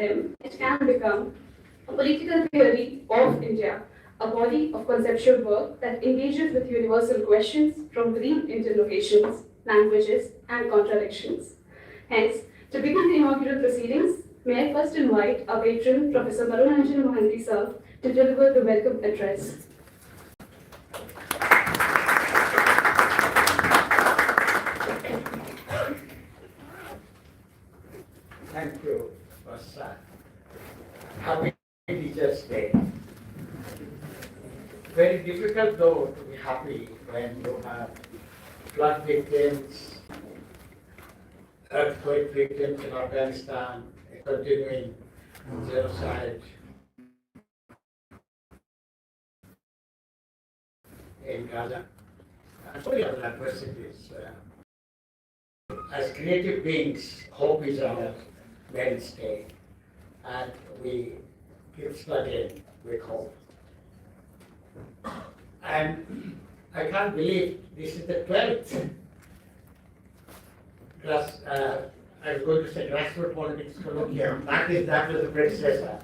him, it can become a political theory of India, a body of conceptual work that engages with universal questions from within Indian locations, languages, and contradictions. Hence, to begin the inaugural proceedings, may I first invite our patron, Professor Maruranjan Mohanty sir, to deliver the welcome address. Thank you, Vasa. Happy Teachers' Day. Very difficult, though, to be happy when you have flood victims, earthquake victims in Afghanistan, a continuing genocide in Gaza, and so many other adversities. As creative beings, hope is our mainstay, and we keep struggling with hope. And I can't believe this is the 12th I was going to say grassroots politics colloquium. That was the predecessor.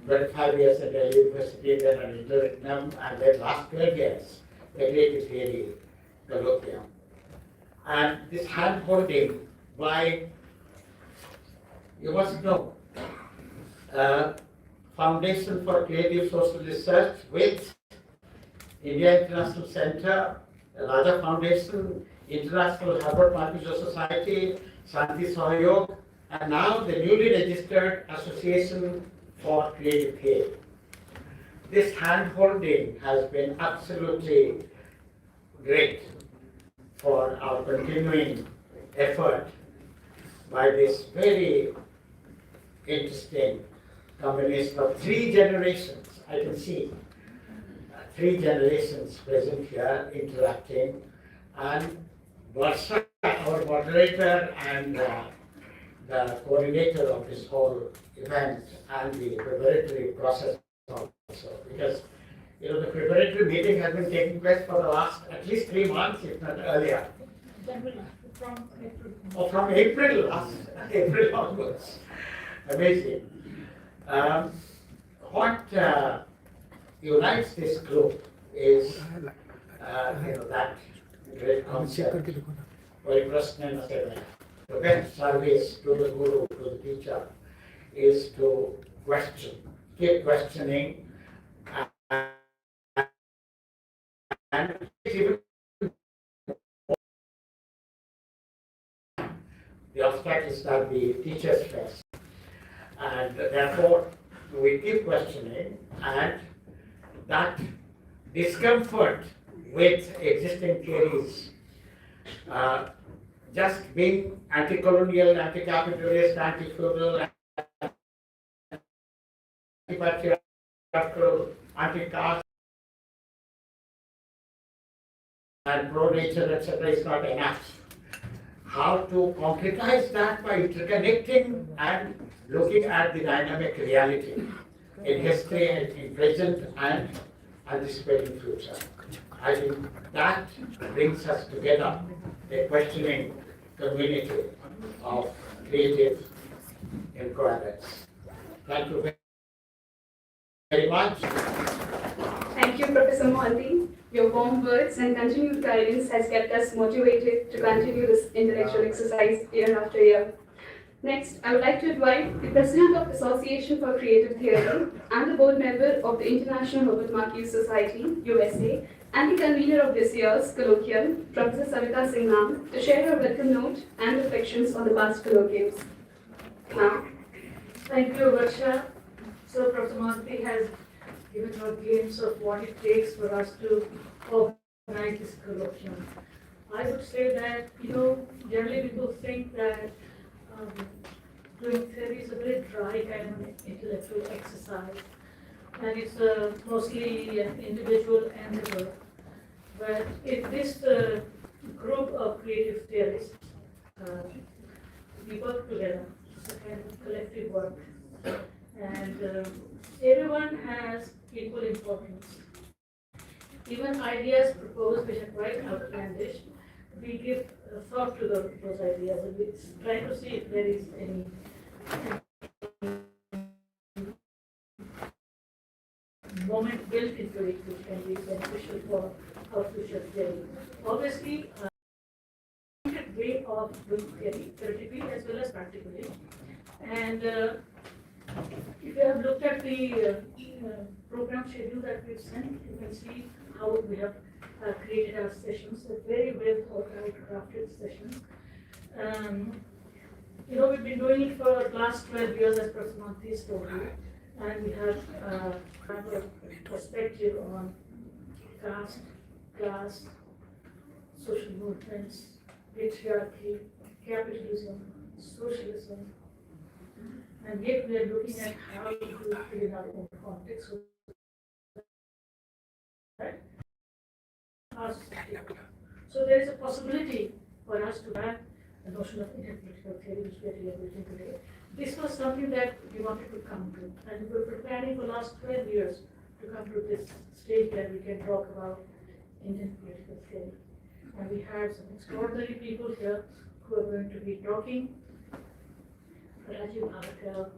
25 years at Delhi University, then an interdisciplinary, and then last 12 years, the creative theory colloquium. And this hand holding by, you must know, Foundation for Creative Social Research with India International Center, Raja Foundation, International Harvard Martial Society, Shanti Sahyog, and now the newly registered Association for Creative Theory. This hand holding has been absolutely great for our continuing effort by this very interesting combination of 3 generations. I can see 3 generations present here interacting, and Varsha, our moderator and the coordinator of this whole event and the preparatory process also, because the preparatory meeting has been taking place for the last at least 3 months, if not earlier. From April. Oh, from April, last April onwards. Amazing. What unites this group is that great concept, to best service to the guru, to the teacher, is to question, keep questioning, and even the obstacles that the teachers face. And therefore, we keep questioning, and that discomfort with existing theories, just being anti-colonial, anti-capitalist, anti-feudal, anti-patriarchal, anti-caste, and pro-nature, etc., is not enough. How to concretize that by interconnecting and looking at the dynamic reality in history and in present and anticipating future. I think that brings us together, a questioning community of creative inquiries. Thank you very much. Thank you, Professor Mohanty. Your warm words and continued guidance has kept us motivated to continue this intellectual exercise year after year. Next, I would like to invite the President of the Association for Creative Theory and the Board Member of the International Herbert Marquis Society, USA, and the convener of this year's colloquium, Professor Savita Singham, to share her welcome note and reflections on the past colloquiums. Ma'am. Thank you, Varsha. So, Professor Mohanty has given a glimpse of what it takes for us to organize this colloquium. I would say that, generally people think that doing theory is a very dry kind of intellectual exercise, and it's mostly an individual endeavor. But if this group of creative theorists, we work together, it's a kind of collective work, and everyone has equal importance. Even ideas proposed which are quite outlandish, we give thought to those ideas, and we try to see if there is any moment built into it which can be beneficial for our future theory. Obviously, way of doing theory, theoretically as well as practically. And if you have looked at the program schedule that we've sent, you can see how we have created our sessions, a very well thought out, crafted sessions. We've been doing it for the last 12 years, as Professor Manthi told you, and we have a perspective on caste, class, social movements, patriarchy, capitalism, socialism, and yet we are looking at how to do it in our own context. Right? Our society. So there is a possibility for us to have the notion of interpolitical theory which we are deliberating today. This was something that we wanted to come to, and we were preparing for the last 12 years to come to this stage where we can talk about Indian political theory. And we had some extraordinary people here who are going to be talking. Rajiv Bhavatkar,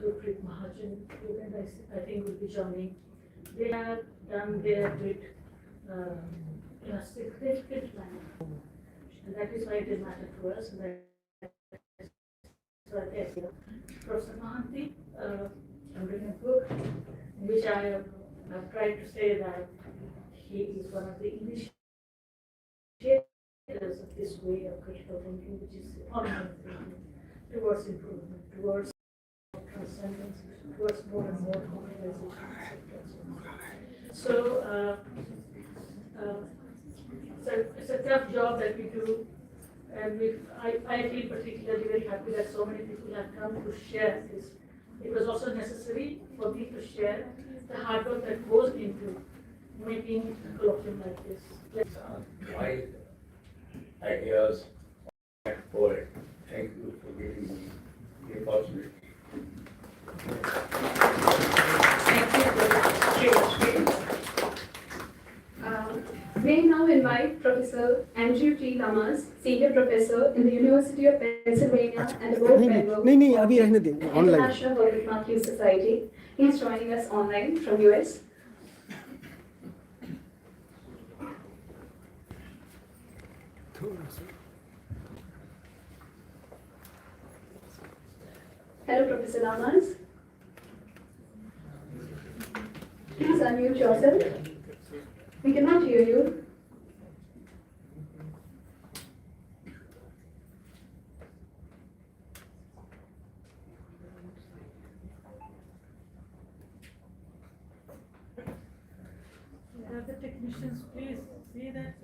Gurpreet Mahajan, and I think will be joining. They have done their bit in a significant manner. And that is why it matters to us. And that is why they're here. Professor Mahanti, I'm reading a book in which I have tried to say that he is one of the initiators of this way of critical thinking, which is ongoing thinking towards improvement, towards transcendence, towards more and more commonization. So it's a tough job that we do, and I feel particularly very happy that so many people have come to share this. It was also necessary for me to share the hard work that goes into making a colloquium like this. My ideas for it. Thank you for giving me the opportunity. May I now invite Professor Andrew T. Lamas, Senior Professor in the University of Pennsylvania and the board member of the International Herbert Marquis Society. He is joining us online from US. Hello, Professor Lamas. Please unmute yourself. We cannot hear you. The technicians, please see that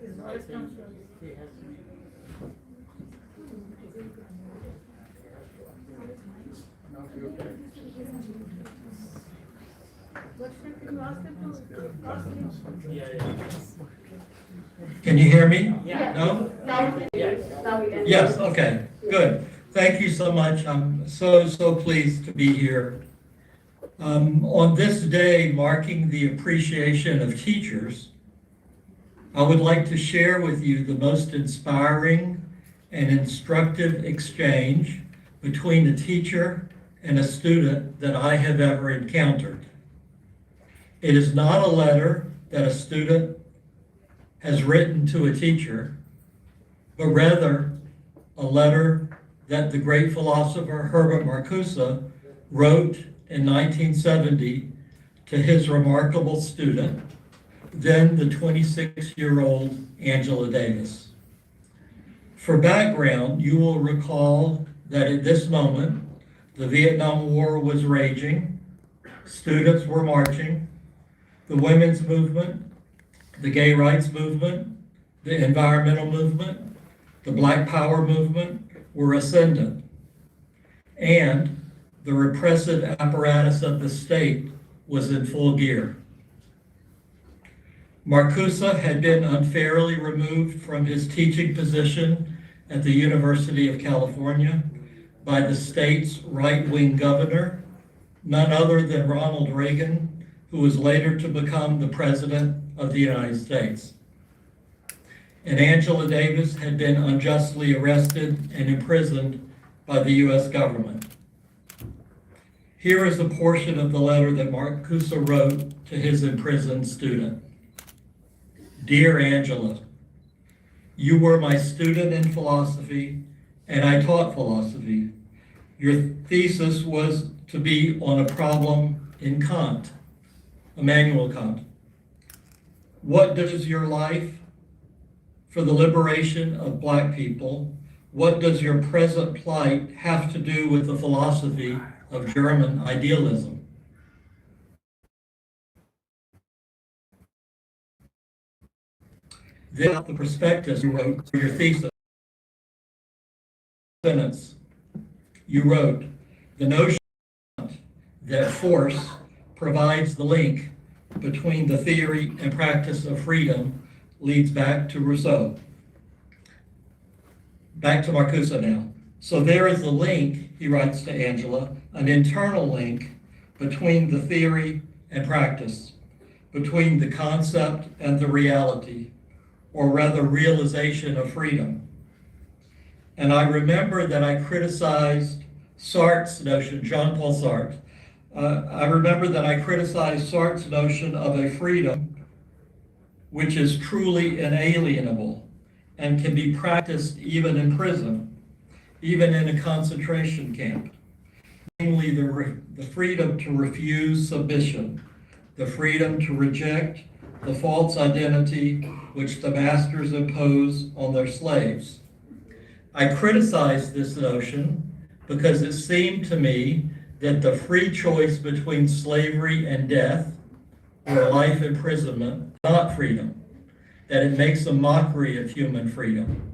his voice comes from. Can you hear me? Yeah. No? Now we can. Yes, okay, good. Thank you so much. I'm so pleased to be here. On this day marking the appreciation of teachers, I would like to share with you the most inspiring and instructive exchange between a teacher and a student that I have ever encountered. It is not a letter that a student has written to a teacher, but rather a letter that the great philosopher Herbert Marcuse wrote in 1970 to his remarkable student, then the 26-year-old Angela Davis. For background, you will recall that at this moment, the Vietnam War was raging, students were marching, the women's movement, the gay rights movement, the environmental movement, the Black Power movement were ascendant, and the repressive apparatus of the state was in full gear. Marcuse had been unfairly removed from his teaching position at the University of California by the state's right-wing governor, none other than Ronald Reagan, who was later to become the President of the United States. And Angela Davis had been unjustly arrested and imprisoned by the US government. Here is a portion of the letter that Marcuse wrote to his imprisoned student. Dear Angela, you were my student in philosophy, and I taught philosophy. Your thesis was to be on a problem in Kant, Immanuel Kant. What does your life for the liberation of Black people, what does your present plight have to do with the philosophy of German idealism? Then the prospectus you wrote for your thesis. Sentence. You wrote, the notion that force provides the link between the theory and practice of freedom leads back to Rousseau. Back to Marcuse now. So there is a link, he writes to Angela, an internal link between the theory and practice, between the concept and the reality, or rather realization of freedom. And I remember that I criticized Sartre's notion, Jean-Paul Sartre. I remember that I criticized Sartre's notion of a freedom which is truly inalienable and can be practiced even in prison, even in a concentration camp. Namely, the freedom to refuse submission, the freedom to reject the false identity which the masters impose on their slaves. I criticized this notion because it seemed to me that the free choice between slavery and death or life imprisonment is not freedom, that it makes a mockery of human freedom.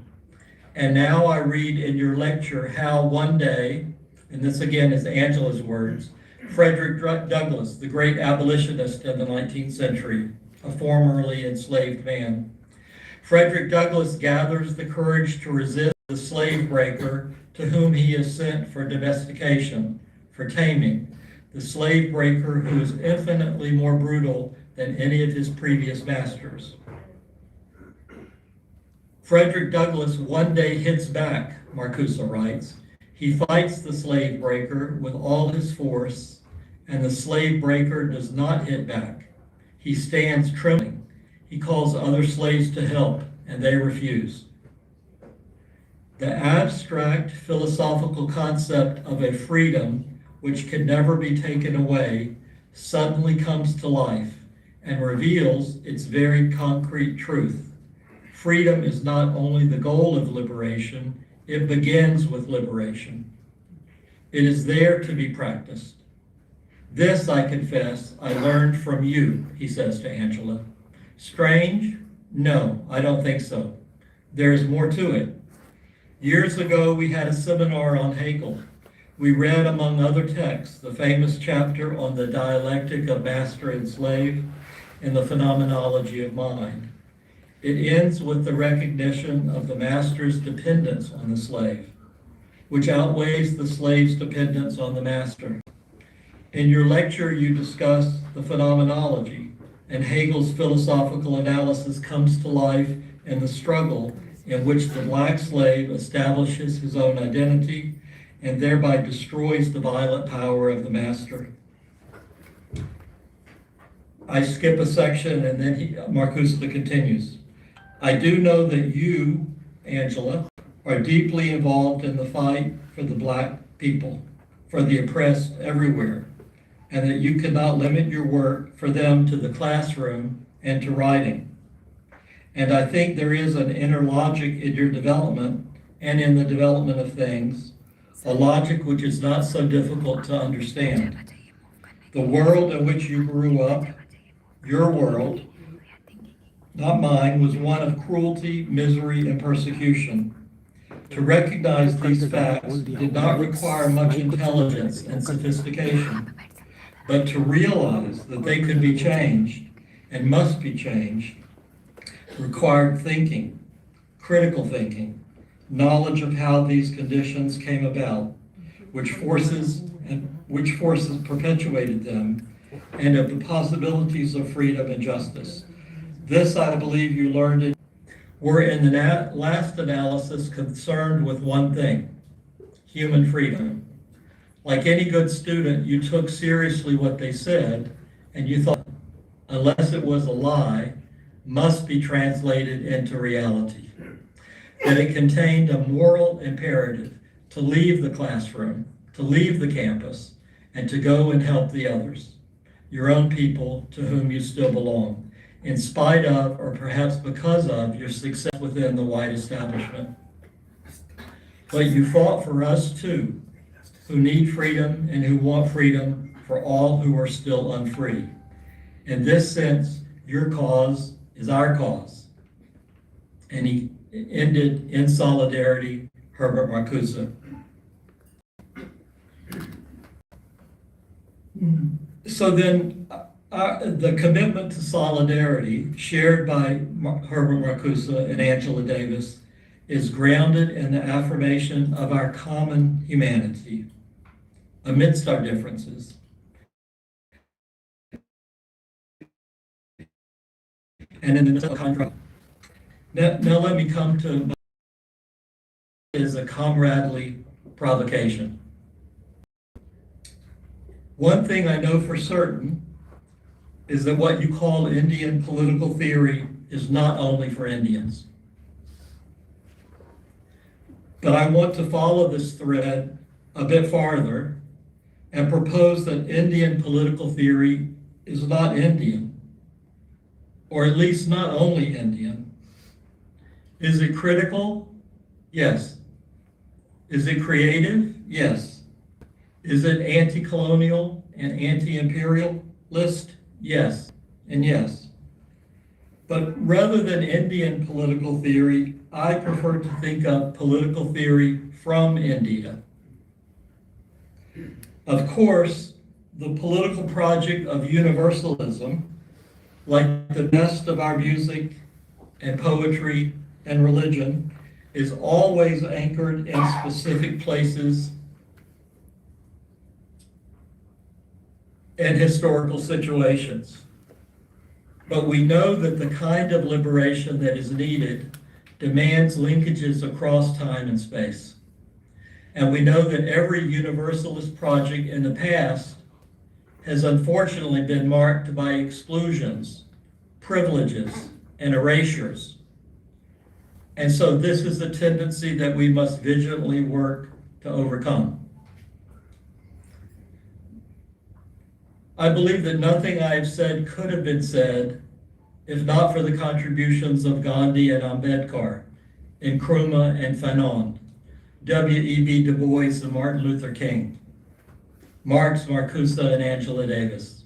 And now I read in your lecture how one day, and this again is Angela's words, Frederick Douglass, the great abolitionist in the 19th century, a formerly enslaved man. Frederick Douglass gathers the courage to resist the slave breaker to whom he is sent for domestication, for taming, the slave breaker who is infinitely more brutal than any of his previous masters. Frederick Douglass one day hits back, Marcuse writes. He fights the slave breaker with all his force, and the slave breaker does not hit back. He stands trembling. He calls other slaves to help, and they refuse. The abstract philosophical concept of a freedom which can never be taken away suddenly comes to life and reveals its very concrete truth. Freedom is not only the goal of liberation, it begins with liberation. It is there to be practiced. This, I confess, I learned from you, he says to Angela. Strange? No, I don't think so. There is more to it. Years ago, we had a seminar on Hegel. We read, among other texts, the famous chapter on the dialectic of master and slave and the phenomenology of mind. It ends with the recognition of the master's dependence on the slave, which outweighs the slave's dependence on the master. In your lecture, you discuss the phenomenology, and Hegel's philosophical analysis comes to life in the struggle in which the Black slave establishes his own identity and thereby destroys the violent power of the master. I skip a section and then Marcuse continues. I do know that you, Angela, are deeply involved in the fight for the Black people, for the oppressed everywhere, and that you cannot limit your work for them to the classroom and to writing. And I think there is an inner logic in your development and in the development of things, a logic which is not so difficult to understand. The world in which you grew up, your world, not mine, was one of cruelty, misery, and persecution. To recognize these facts did not require much intelligence and sophistication, but to realize that they could be changed and must be changed required thinking, critical thinking, knowledge of how these conditions came about, which forces perpetuated them, and of the possibilities of freedom and justice. This, I believe, you learned were in the last analysis concerned with one thing, human freedom. Like any good student, you took seriously what they said, and you thought, unless it was a lie, must be translated into reality. That it contained a moral imperative to leave the classroom, to leave the campus, and to go and help the others, your own people to whom you still belong, in spite of, or perhaps because of, your success within the white establishment. But you fought for us too, who need freedom and who want freedom for all who are still unfree. In this sense, your cause is our cause. And he ended in solidarity, Herbert Marcuse. So then, the commitment to solidarity shared by Herbert Marcuse and Angela Davis is grounded in the affirmation of our common humanity amidst our differences. And in the contrast. Now let me come to is a comradely provocation. One thing I know for certain is that what you call Indian political theory is not only for Indians. But I want to follow this thread a bit farther and propose that Indian political theory is not Indian, or at least not only Indian. Is it critical? Yes. Is it creative? Yes. Is it anti-colonial and anti-imperialist? Yes, and yes. But rather than Indian political theory, I prefer to think of political theory from India. Of course, the political project of universalism, like the best of our music and poetry and religion, is always anchored in specific places and historical situations. But we know that the kind of liberation that is needed demands linkages across time and space. And we know that every universalist project in the past has unfortunately been marked by exclusions, privileges, and erasures. And so this is a tendency that we must vigilantly work to overcome. I believe that nothing I have said could have been said if not for the contributions of Gandhi and Ambedkar, Nkrumah and Fanon, W.E.B. Du Bois and Martin Luther King, Marx, Marcuse, and Angela Davis.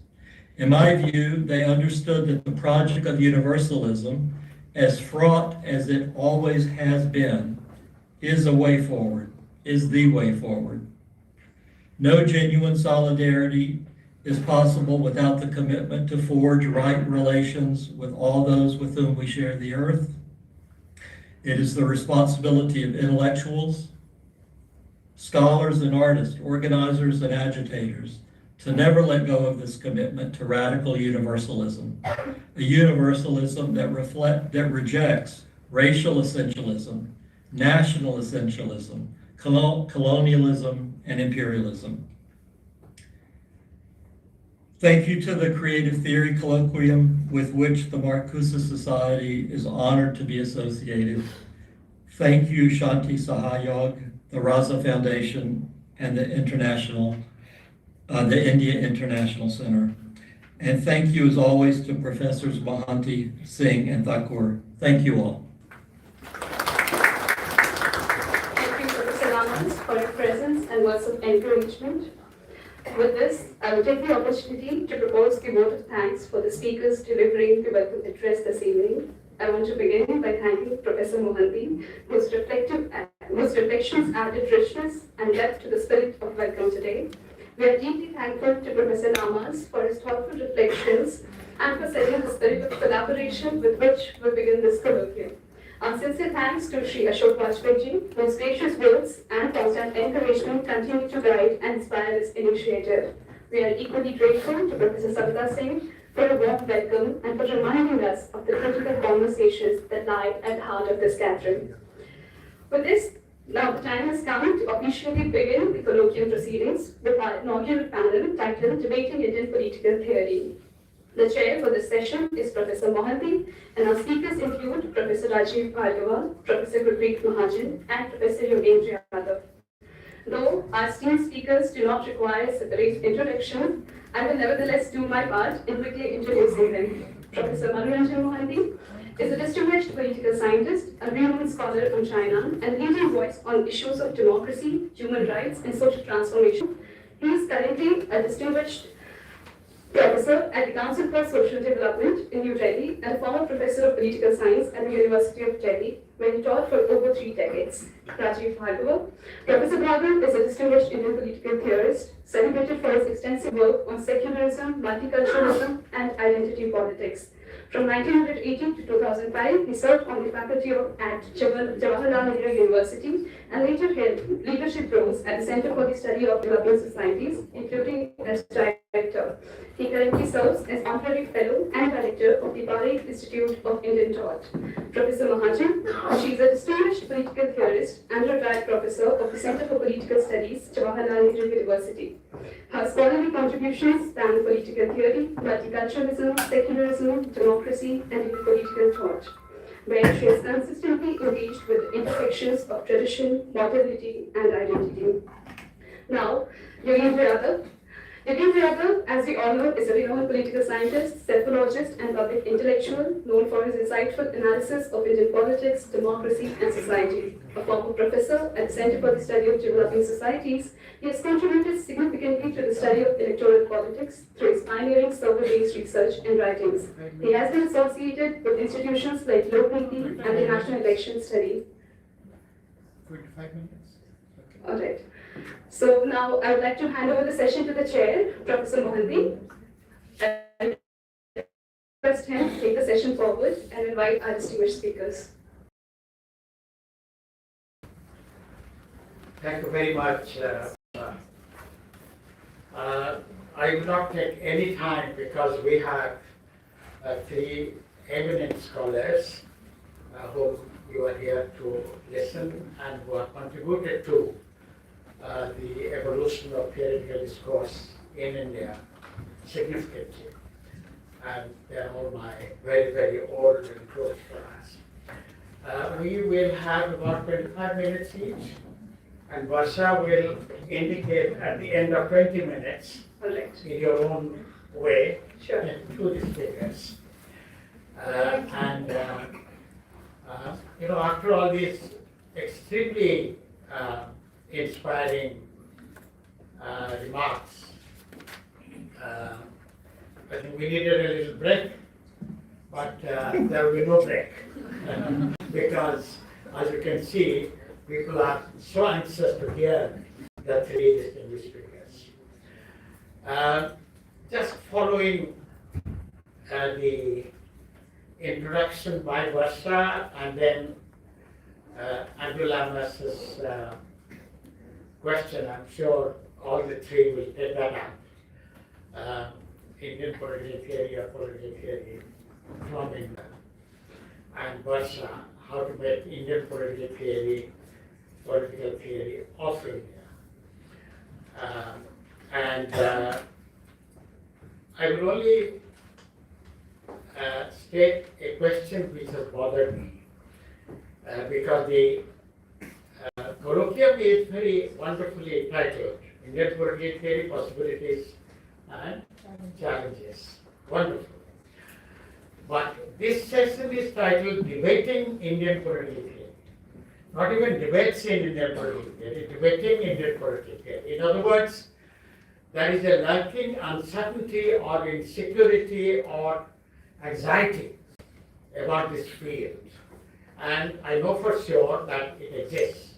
In my view, they understood that the project of universalism, as fraught as it always has been, is a way forward, is the way forward. No genuine solidarity is possible without the commitment to forge right relations with all those with whom we share the earth. It is the responsibility of intellectuals, scholars and artists, organizers and agitators to never let go of this commitment to radical universalism, a universalism that rejects racial essentialism, national essentialism, colonialism, and imperialism. Thank you to the Creative Theory Colloquium with which the Marcuse Society is honored to be associated. Thank you, Shanti Sahayog, the Raza Foundation, and the India International Center. And thank you, as always, to Professors Mohanty, Singh, and Thakur. Thank you all. Thank you, Professor Raman, for your presence and words of encouragement. With this, I will take the opportunity to propose the vote of thanks for the speakers delivering the welcome address this evening. I want to begin by thanking Professor Mohanty, whose reflections added richness and depth to the spirit of welcome today. We are deeply thankful to Professor Lamas for his thoughtful reflections and for setting the spirit of collaboration with which we begin this colloquium. Our sincere thanks to Sri Ashok Vajpayee, whose gracious words and constant encouragement continue to guide and inspire this initiative. We are equally grateful to Professor Savita Singh for a warm welcome and for reminding us of the critical conversations that lie at the heart of this gathering. With this, Now the time has come to officially begin the colloquium proceedings with our inaugural panel titled Debating Indian Political Theory. The chair for this session is Professor Mohanty, and our speakers include Professor Rajiv Bhargava, Professor Gurpreet Mahajan, and Professor Yogendra Yadav. Though our esteemed speakers do not require a separate introduction, I will nevertheless do my part in quickly introducing them. Professor Manoranjan Mohanty is a distinguished political scientist, a renowned scholar on China, and leading voice on issues of democracy, human rights, and social transformation. He is currently a distinguished professor at the Council for Social Development in New Delhi and a former professor of political science at the University of Delhi, where he taught for over 3 decades. Rajiv Bhargava. Professor Bhargava is a distinguished Indian political theorist, celebrated for his extensive work on secularism, multiculturalism, and identity politics. From 1980 to 2005, he served on the faculty at Jawaharlal Nehru University and later held leadership roles at the Center for the Study of Developing Societies, including as director. He currently serves as honorary fellow and director of the Parekh Institute of Indian Thought. Professor Mahajan, she is a distinguished political theorist and retired professor of the Center for Political Studies, Jawaharlal Nehru University. Her scholarly contributions span political theory, multiculturalism, secularism, democracy, and political thought, where she is consistently engaged with the intersections of tradition, modernity, and identity. Now, Yogendra Yadav. Yogendra Yadav, as we all know, is a renowned political scientist, psychologist, and public intellectual, known for his insightful analysis of Indian politics, democracy, and society. A former professor at the Center for the Study of Developing Societies, he has contributed significantly to the study of electoral politics through his pioneering survey-based research and writings. He has been associated with institutions like Lokniti and the National Election Study. 25 minutes. Okay. All right. So now I would like to hand over the session to the chair, Professor Mohanty. I request him to take the session forward and invite our distinguished speakers. Thank you very much. I will not take any time because we have 3 eminent scholars whom you are here to listen and who have contributed to the evolution of theoretical discourse in India significantly. And they are all my very, very old and close friends. We will have about 25 minutes each, and Varsha will indicate at the end of 20 minutes All right. in your own way Sure. to the speakers. After all these extremely inspiring remarks, I think we needed a little break, but there will be no break because, as you can see, people are so anxious to hear the 3 distinguished speakers. Just following the introduction by Varsha and then Abdul Amas's question, I'm sure all the 3 will take that up. Indian political theory or political theory from India, and Varsha, how to make Indian political theory of India. I will only state a question which has bothered me because the colloquium is very wonderfully titled, Indian Political Theory, Possibilities and Challenges. Wonderful. But this session is titled Debating Indian Political Theory. Not even debates in Indian political theory, debating Indian political theory. In other words, there is a lurking uncertainty or insecurity or anxiety about this field. And I know for sure that it exists.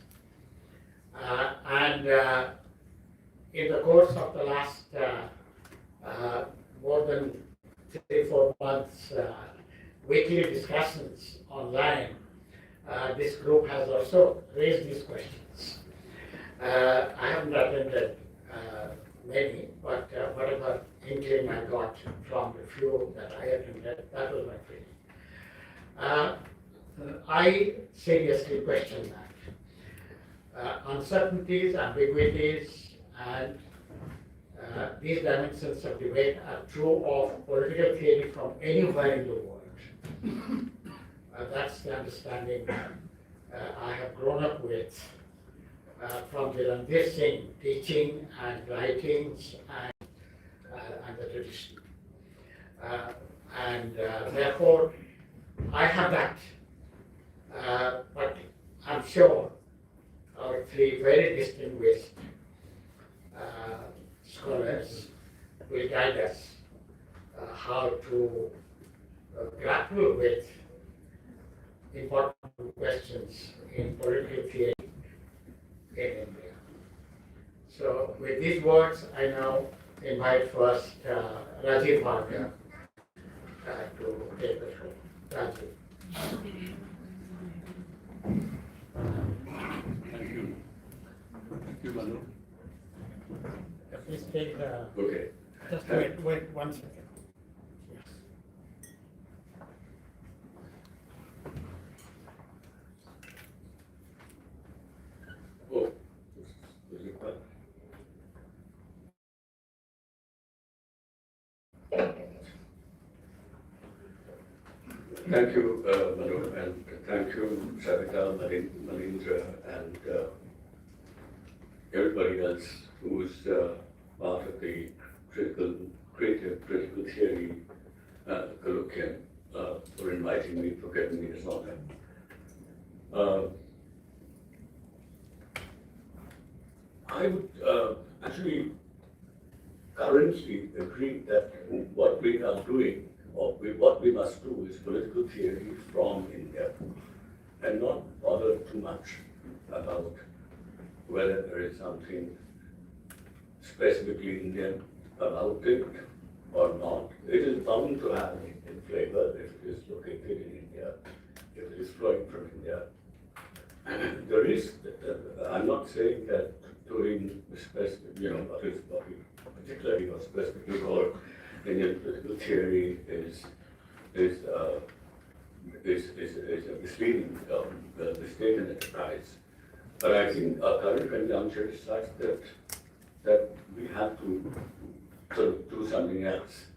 In the course of the last more than 3-4 months weekly discussions online, this group has also raised these questions. I haven't attended many, but whatever inkling I got from the few that I attended, that was my feeling. I seriously question that. uncertainties, ambiguities, and these dimensions of debate are true of political theory from anywhere in the world. That's the understanding I have grown up with from the Ranveer Singh teaching and writings and the tradition. Therefore, I have that. But I'm sure our three very distinguished scholars will guide us how to grapple with important questions in political theory in India. So with these words, I now invite first Rajiv Bhargava to take the floor. Rajiv. Thank you. Thank you, Manu. Please take the, Okay. just wait 1 second. Yes. Oh, is it fine? Thank you, Manu, and thank you, Savita, Manindra, and everybody else who's part of the creative critical theory colloquium for inviting me, for giving me this honor. I would actually currently agree that what we are doing, or what we must do, is political theory from India, and not bother too much about whether there is something specifically Indian about it or not. It is bound to have an Indian flavor if it is located in India, if it is flowing from India. There is, I'm not saying that doing specific, what is particularly or specifically called Indian political theory is a misleading, mistaken enterprise. But I think our current conjuncture is such that we have to sort of do something else,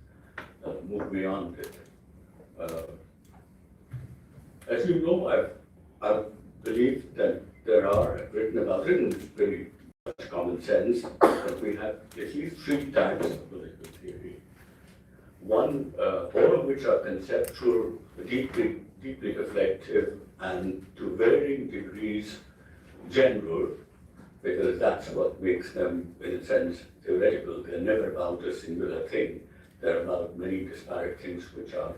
move beyond it. As you know, I've believed that there are, I've written about it, and it's very much common sense, that we have at least 3 types of political theory. One, all of which are conceptual, deeply reflective, and to varying degrees general, because that's what makes them, in a sense, theoretical. They're never about a singular thing. They're about many disparate things which are,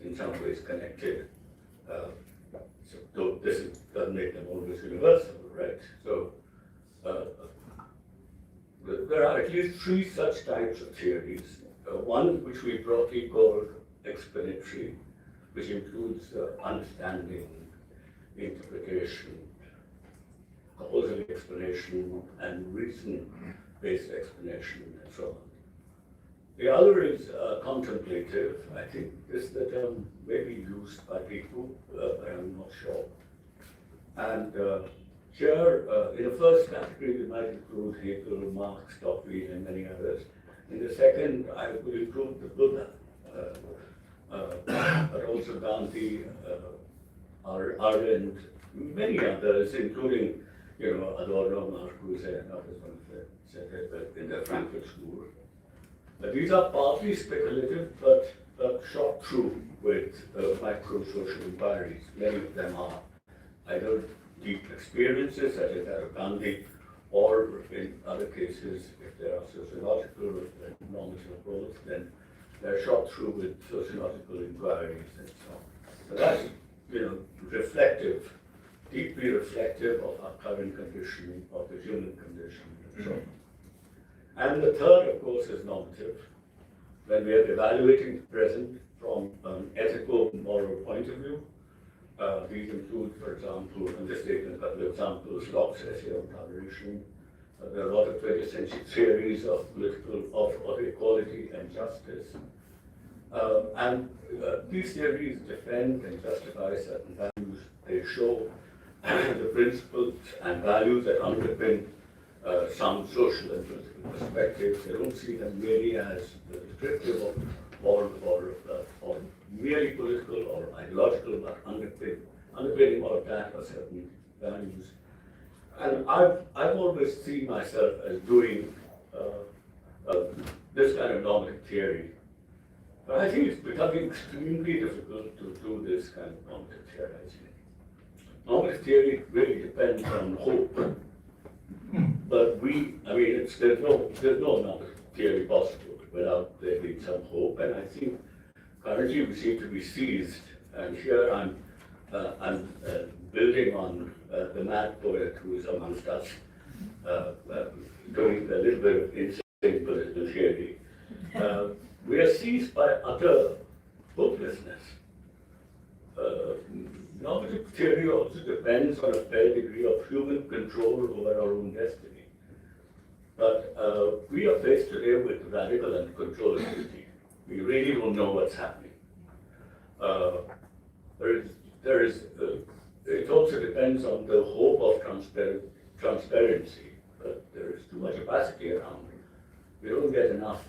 in some ways, connected. So this doesn't make them always universal, right? So there are at least 3 such types of theories. One which we broadly call explanatory, which includes understanding, interpretation, causal explanation, and reason-based explanation, and so on. The other is contemplative. I think this the term may be used by people, but I'm not sure. And here, in the first category, we might include Hegel, Marx, Tocqueville, and many others. In the second, I would include the Buddha, but also Gandhi, Arendt, many others, including, Adorno, Marcuse, and others said that in the Frankfurt School. These are partly speculative, but shot through with micro-social inquiries. Many of them are either deep experiences, such as that of Gandhi, or in other cases, if there are sociological and normative roles, then they're shot through with sociological inquiries and so on. So that's, reflective, deeply reflective of our current condition, of the human condition, and so on. And the third, of course, is normative. When we are evaluating the present from an ethical, moral point of view, these include, for example, I'm just taking a couple of examples, Locke's essay on toleration. There are a lot of 20th century theories of equality and justice. And these theories defend and justify certain values. They show the principles and values that underpin some social and political perspectives. They don't see them merely as the descriptive of or merely political or ideological, but underpinning all of that are certain values. And I've always seen myself as doing this kind of normative theory. But I think it's becoming extremely difficult to do this kind of normative theorizing. Normative theory really depends on hope. But there's no normative theory possible without there being some hope. And I think currently we seem to be seized. And here I'm building on the mad poet who is amongst us, doing a little bit of insane political theory. We are seized by utter hopelessness. Normative theory also depends on a fair degree of human control over our own destiny. But we are faced today with radical uncontrollability. We really don't know what's happening. It also depends on the hope of transparency, but there is too much opacity around. We don't get enough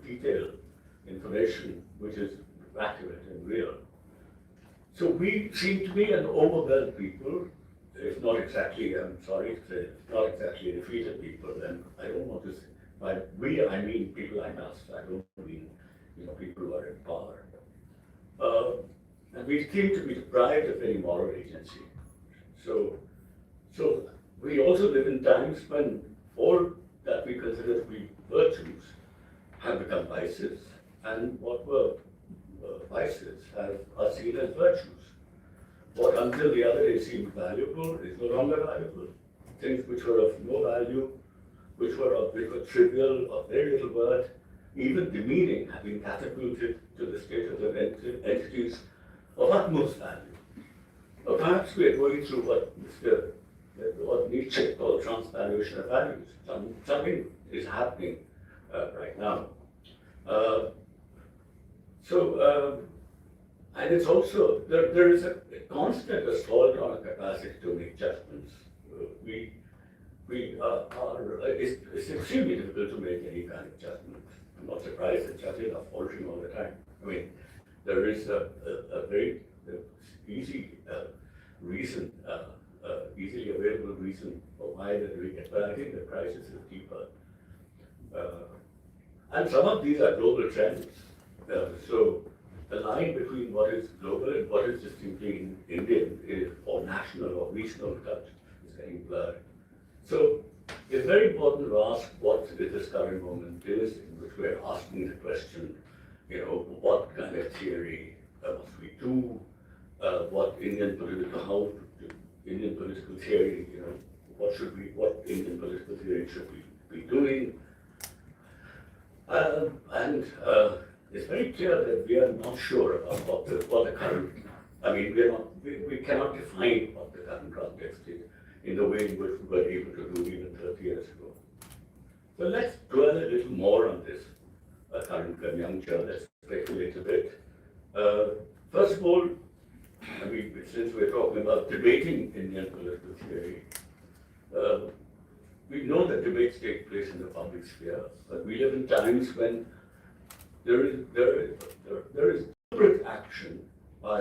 detailed information which is accurate and real. So we seem to be an overwhelmed people. It's not exactly, I'm sorry to say, it's not exactly defeated people, and I don't want to say, by we, I mean people like us. I don't mean, people who are in power. And we seem to be deprived of any moral agency. So we also live in times when all that we consider to be virtues have become vices, and what were vices are seen as virtues. What until the other day seemed valuable is no longer valuable. Things which were of no value, which were trivial, of very little worth, even demeaning, have been catapulted to the status of entities of utmost value. Or perhaps we are going through what Nietzsche called transvaluation of values. Something is happening right now. And it's also, there is a constant assault on a capacity to make judgments. It's extremely difficult to make any kind of judgment. I'm not surprised that judges are faltering all the time. There is a very easy reason, easily available reason for why they're doing it, but I think the crisis is deeper. And some of these are global trends. So the line between what is global and what is distinctly Indian or national or regional culture is getting blurred. So it's very important to ask what this current moment is in which we're asking the question, what kind of theory must we do, what Indian political theory, what Indian political theory should we be doing. It's very clear that we are not sure about what the current, we cannot define what the current context is in the way in which we were able to do even 30 years ago. So let's dwell a little more on this current conjuncture. Let's speculate a bit. First of all, since we're talking about debating Indian political theory, we know that debates take place in the public sphere, but we live in times when there is deliberate action by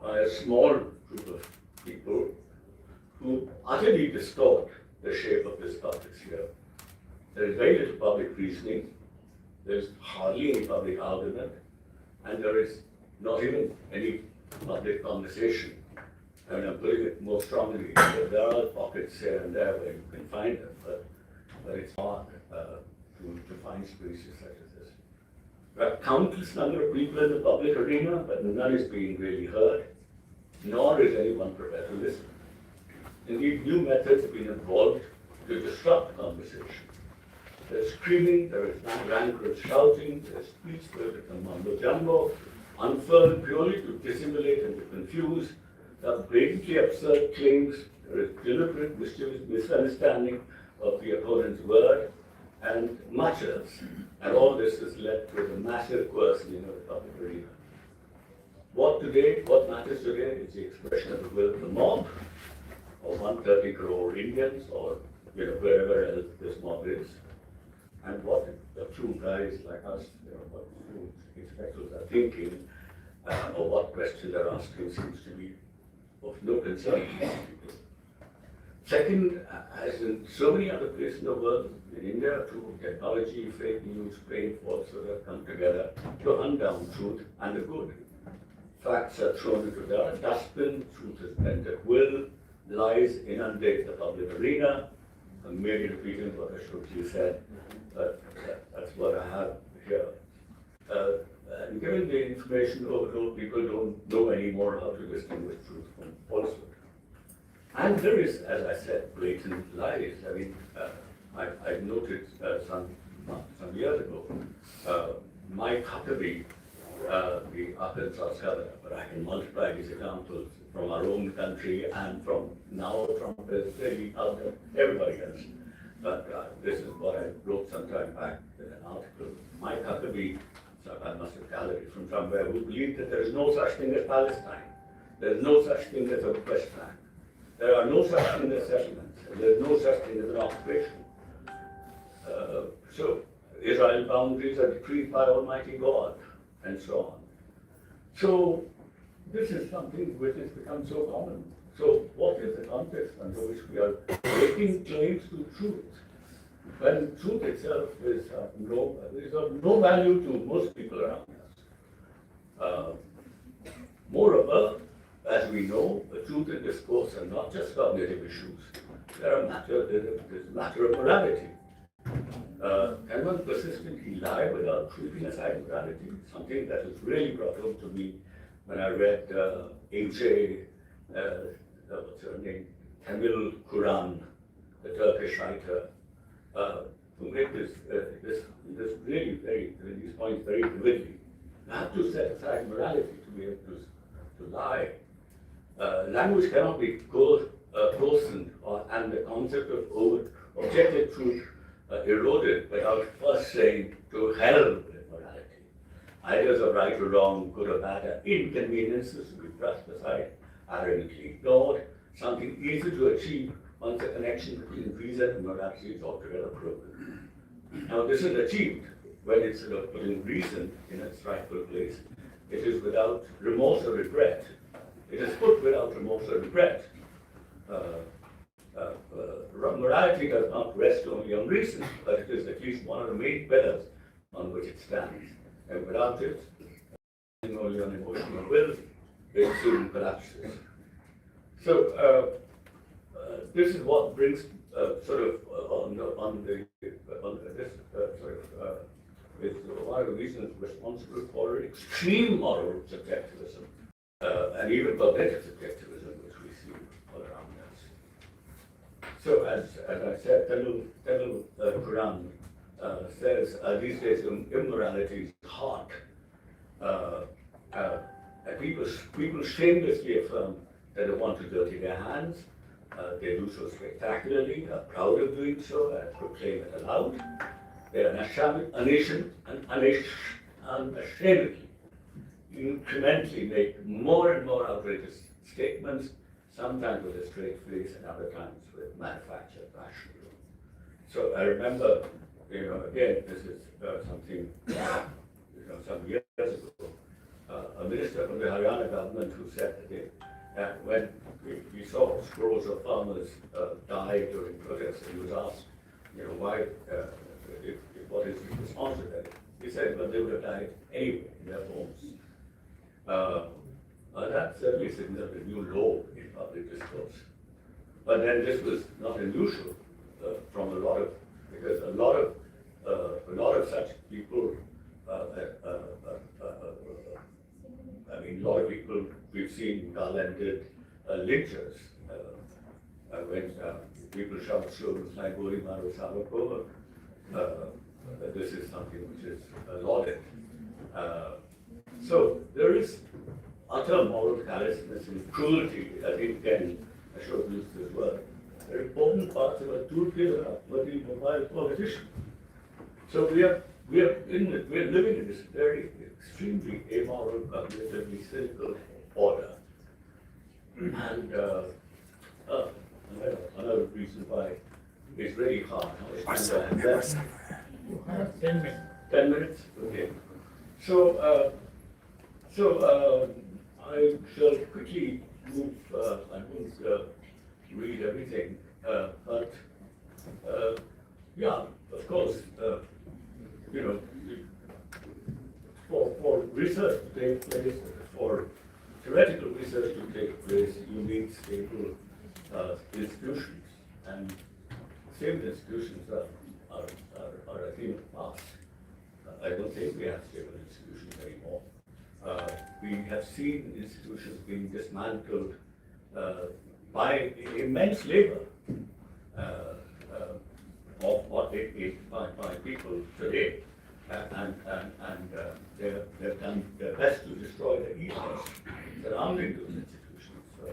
a small group of people who utterly distort the shape of this public sphere. There is very little public reasoning, there is hardly any public argument, and there is not even any public conversation. I'm putting it more strongly. There are pockets here and there where you can find them, but it's hard to find spaces such as this. There are countless number of people in the public arena, but none is being really heard, nor is anyone prepared to listen. Indeed, new methods have been evolved to disrupt conversation. There's screaming, there is rancorous shouting, there's speech that become mumbo jumbo, unfurled purely to dissimulate and to confuse. There are blatantly absurd claims, there is deliberate misunderstanding of the opponent's word, and much else. And all this has led to the massive coercioning of the public arena. What matters today is the expression of the will of the mob, or 130 crore Indians, or wherever else this mob is, and what the true guys like us, what true intellectuals are thinking, or what questions they're asking seems to be of no concern to most people. Second, as in so many other places in the world, in India too, technology, fake news, plain falsehood have come together to hunt down truth and the good. Facts are thrown into the dustbin, truth is bent at will, lies inundate the public arena. I'm merely repeating what Ashokji said, but that's what I have here. And given the information overload, people don't know anymore how to distinguish truth from falsehood. And there is, as I said, blatant lies. I mean, I noted some years ago, Mike Huckabee, the Arkansas governor, but I can multiply these examples from our own country and from now Trump is really out there, everybody else. But this is what I wrote some time back in an article. Mike Huckabee, I must have gathered it from somewhere, who believed that there is no such thing as Palestine. There is no such thing as a West Bank. There are no such thing as settlements. There is no such thing as an occupation. So Israel boundaries are decreed by Almighty God, and so on. So this is something which has become so common. So what is the context under which we are making claims to truth? When truth itself is of no value to most people around us. Moreover, as we know, the truth and discourse are not just cognitive issues. There's a matter of morality. Can one persistently lie without sweeping aside morality? Something that was really brought home to me when I read A.J. What's her name? Tamil Quran, the Turkish writer, who made this really these points very vividly. You have to set aside morality to be able to lie. Language cannot be coarsened, and the concept of objective truth eroded without first saying to hell with morality. Ideas of right or wrong, good or bad, are inconveniences to be brushed aside, arrogantly ignored, something easy to achieve once the connection between reason and morality is altogether broken. Now, this is achieved when instead of putting reason in its rightful place, it is without remorse or regret. It is put without remorse or regret. Morality does not rest only on reason, but it is at least one of the main pillars on which it stands. And without it, only on emotional will, it soon collapses. So this is what brings is one of the reasons responsible for extreme moral subjectivism and even cognitive subjectivism, which we see all around us. So as I said, Tamil Quran says these days immorality is hot. People shamelessly affirm that they want to dirty their hands. They do so spectacularly, are proud of doing so, and proclaim it aloud. They are unashamedly, incrementally make more and more outrageous statements, sometimes with a straight face and other times with manufactured rationalism. So I remember, again, this is something, some years ago, a minister from the Haryana government who said that when we saw scores of farmers die during protests, and he was asked, why, what is the response to that? He said, well, they would have died anyway in their homes. That certainly signaled a new low in public discourse. But then this was not unusual from a lot of such people. A lot of people we've seen talented lynchers when people shout slogans like "Goli Maro Savako." This is something which is lauded. So there is utter moral callousness and cruelty. I think Ken Ashok used this word. They're important parts of a toolkit of a mobile politician. So we are we're living in this very extremely amoral, cognitively cynical order. And another reason why it's very hard. You have 10 minutes. 10 minutes? Okay. I shall quickly move, I won't read everything, but yeah, of course, you know, for research to take place, for theoretical research to take place, you need stable institutions, and stable institutions are a thing of past. I don't think we have stable institutions anymore. We have seen institutions being dismantled by immense labor by people today, and they've done their best to destroy the ethos surrounding those institutions. So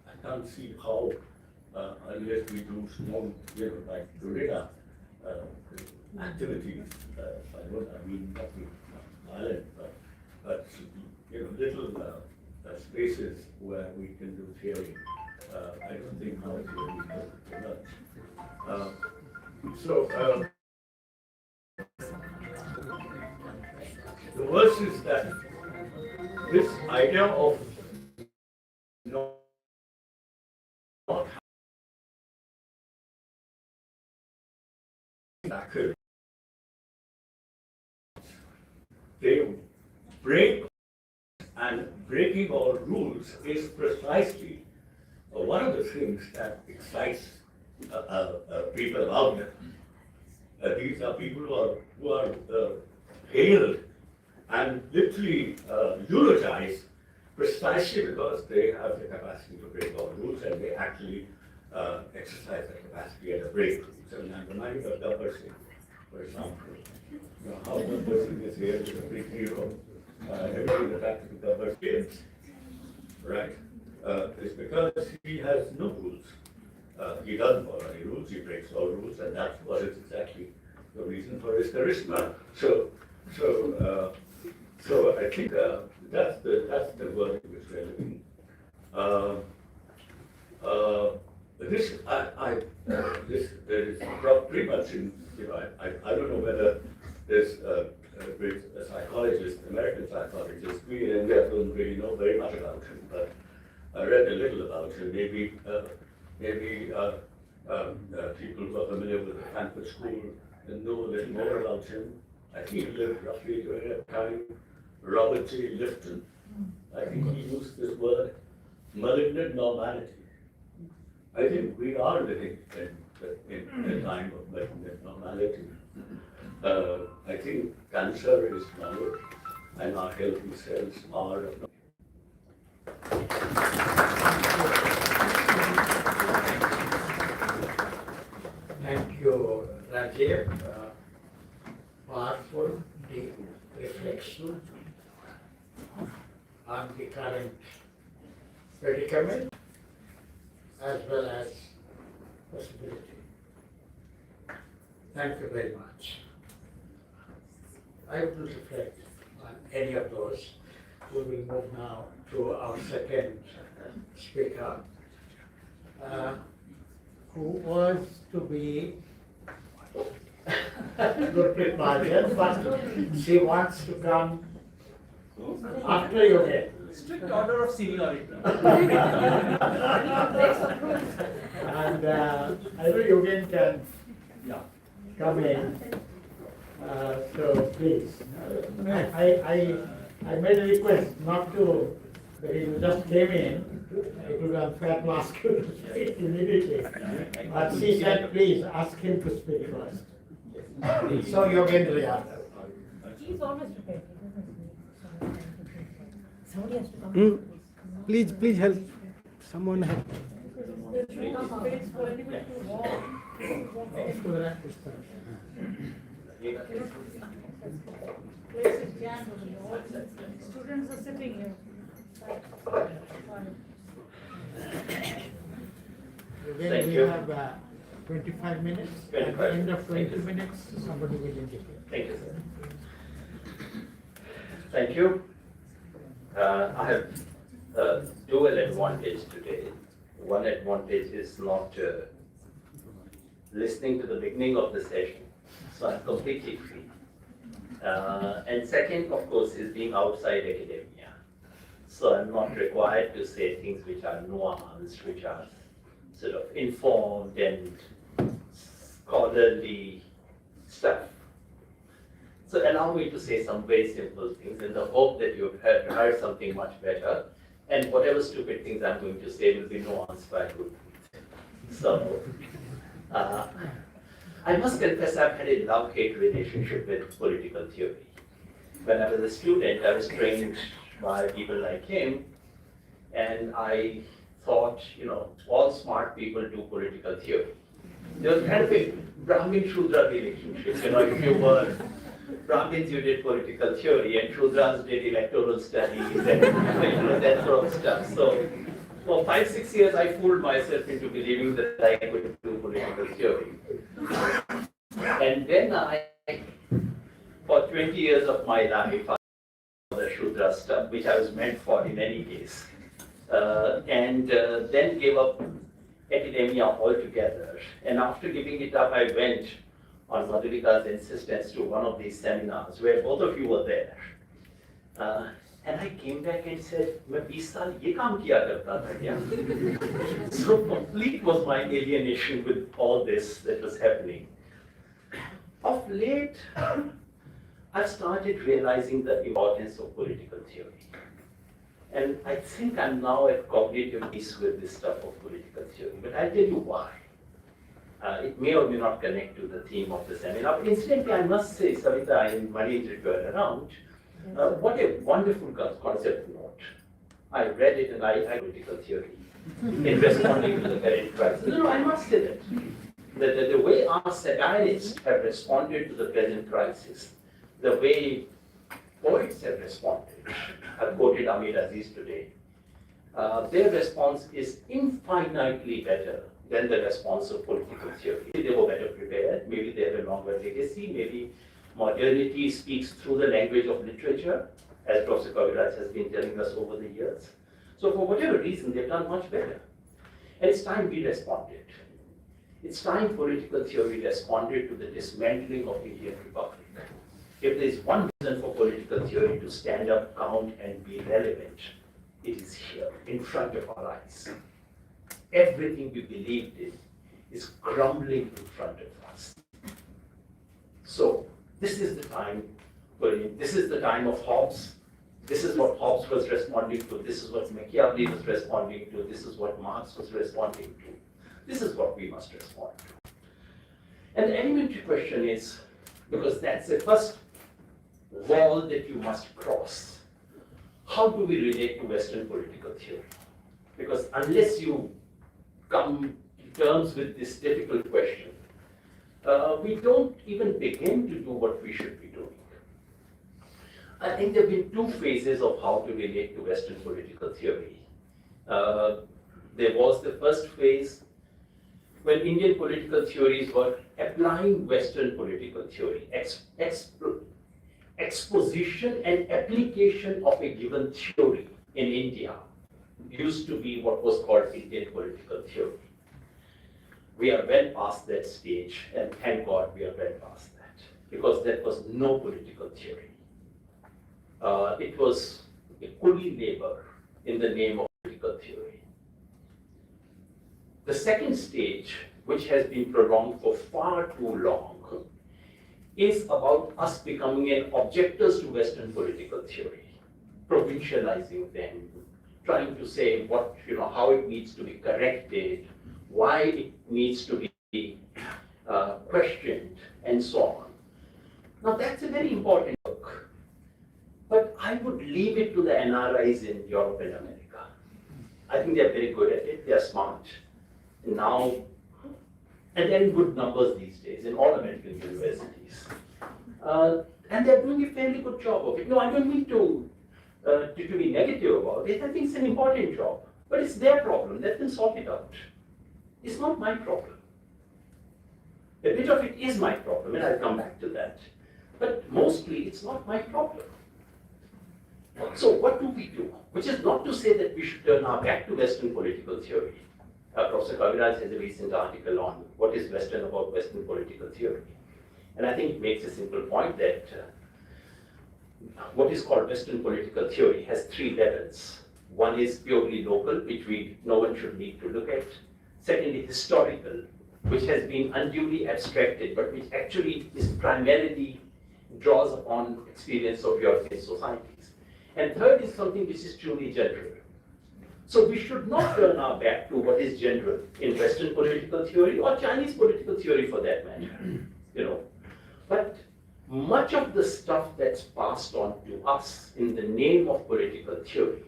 I can't see how, unless we do small, like guerrilla activities, I mean nothing violent, but little spaces where we can do theory. I don't think how it will be much. The worst is that this idea of not having they break, and breaking all rules is precisely one of the things that excites people out there. These are people who are hailed and literally eulogized precisely because they have the capacity to break all rules, and they actually exercise that capacity at a break. So I'm reminded of Gabbar Singh, for example. How Gabbar Singh is here is a big hero. Everybody attached to Gabbar Singh, right? It's because he has no rules. He doesn't follow any rules, he breaks all rules, and that was exactly the reason for his charisma. So I think that's the world in which we're living. This is pretty much in, I don't know whether there's a psychologist, American psychologist, we in India don't really know very much about him, but I read a little about him. Maybe people who are familiar with the Frankfurt School know a little more about him. I think he lived roughly during that time. Robert J. Lifton, I think he used this word, malignant normality. I think we are living in a time of malignant normality. I think cancer is normal, and our healthy cells are abnormal. Thank you, Rajiv. Powerful, deep reflection on the current predicament as well as possibility. Thank you very much. I will reflect on any of those. We will move now to our second speaker, who was to be Gurpreet Mahajan, but she wants to come after you get. Strict order of seniority. And I know Yogen can come in. So please, I made a request not to, but you just came in. It would be unfair to ask you to speak immediately. But she said, please ask him to speak first. So Yogen Riyad. He's always prepared. Somebody has to come. Please help. Someone help. Students are sitting here. Yogen, we have 25 minutes. At the 25 end of minutes. 20 minutes, somebody will indicate. Thank you, sir. Thank you. I have dual advantage today. One advantage is not listening to the beginning of the session, so I'm completely free. And second, of course, is being outside academia. So I'm not required to say things which are nuanced, which are sort of informed and scholarly stuff. So allow me to say some very simple things in the hope that you've heard something much better. And whatever stupid things I'm going to say will be nuanced by good. So, I must confess I've had a love-hate relationship with political theory. When I was a student, I was trained by people like him, and I thought, all smart people do political theory. There was kind of a Brahmin-Shudra relationship, if you were Brahmins, you did political theory, and Shudras did electoral studies and that sort of stuff. So for 5-6 years, I fooled myself into believing that I could do political theory. And then for 20 years of my life, I did the Shudra stuff, which I was meant for in any case. And then gave up academia altogether. And after giving it up, I went on Madhurika's insistence to one of these seminars where both of you were there. And I came back and said, मैं 20 साल ये काम किया करता था क्या? So complete was my alienation with all this that was happening. Of late, I've started realizing the importance of political theory. And I think I'm now at cognitive peace with this stuff of political theory, but I'll tell you why. It may or may not connect to the theme of the seminar. But incidentally, I must say, Savita and Mani, if you were around, what a wonderful concept note. I read it and I political theory in responding to the current crisis. No, I must say that. The way our satirists have responded to the present crisis, the way poets have responded, I've quoted Amir Aziz today, their response is infinitely better than the response of political theory. They were better prepared, maybe they have a longer legacy, maybe modernity speaks through the language of literature, as Professor Kaviraj has been telling us over the years. So for whatever reason, they've done much better. And it's time we responded. It's time political theory responded to the dismantling of Indian Republic. If there is one reason for political theory to stand up, count, and be relevant, it is here, in front of our eyes. Everything we believed in is crumbling in front of us. So, this is the time this is the time of Hobbes. This is what Hobbes was responding to. This is what Machiavelli was responding to. This is what Marx was responding to. This is what we must respond to. And the elementary question is, because that's the first wall that you must cross, how do we relate to Western political theory? Because unless you come to terms with this difficult question, we don't even begin to do what we should be doing. I think there have been two phases of how to relate to Western political theory. There was the first phase when Indian political theories were applying Western political theory, exposition and application of a given theory in India used to be what was called Indian political theory. We are well past that stage, and thank God we are well past that, because that was no political theory. It was a coolie labor in the name of political theory. The second stage, which has been prolonged for far too long, is about us becoming an objectors to Western political theory, provincializing them, trying to say what, how it needs to be corrected, why it needs to be questioned, and so on. Now that's a very important work, but I would leave it to the NRIs in Europe and America. I think they're very good at it, they're smart. Now, and they're in good numbers these days in all American universities. And they're doing a fairly good job of it. No, I don't mean to be negative about it. I think it's an important job, but it's their problem. Let them sort it out. It's not my problem. A bit of it is my problem, and I'll come back to that. But mostly, it's not my problem. So what do we do? Which is not to say that we should turn our back to Western political theory. Professor Kaviraj has a recent article on what is Western about Western political theory. And I think it makes a simple point that what is called Western political theory has three levels. One is purely local, which no one should need to look at. Secondly, historical, which has been unduly abstracted, but which actually is primarily draws upon experience of European societies. And third is something which is truly general. So we should not turn our back to what is general in Western political theory or Chinese political theory for that matter. But much of the stuff that's passed on to us in the name of political theory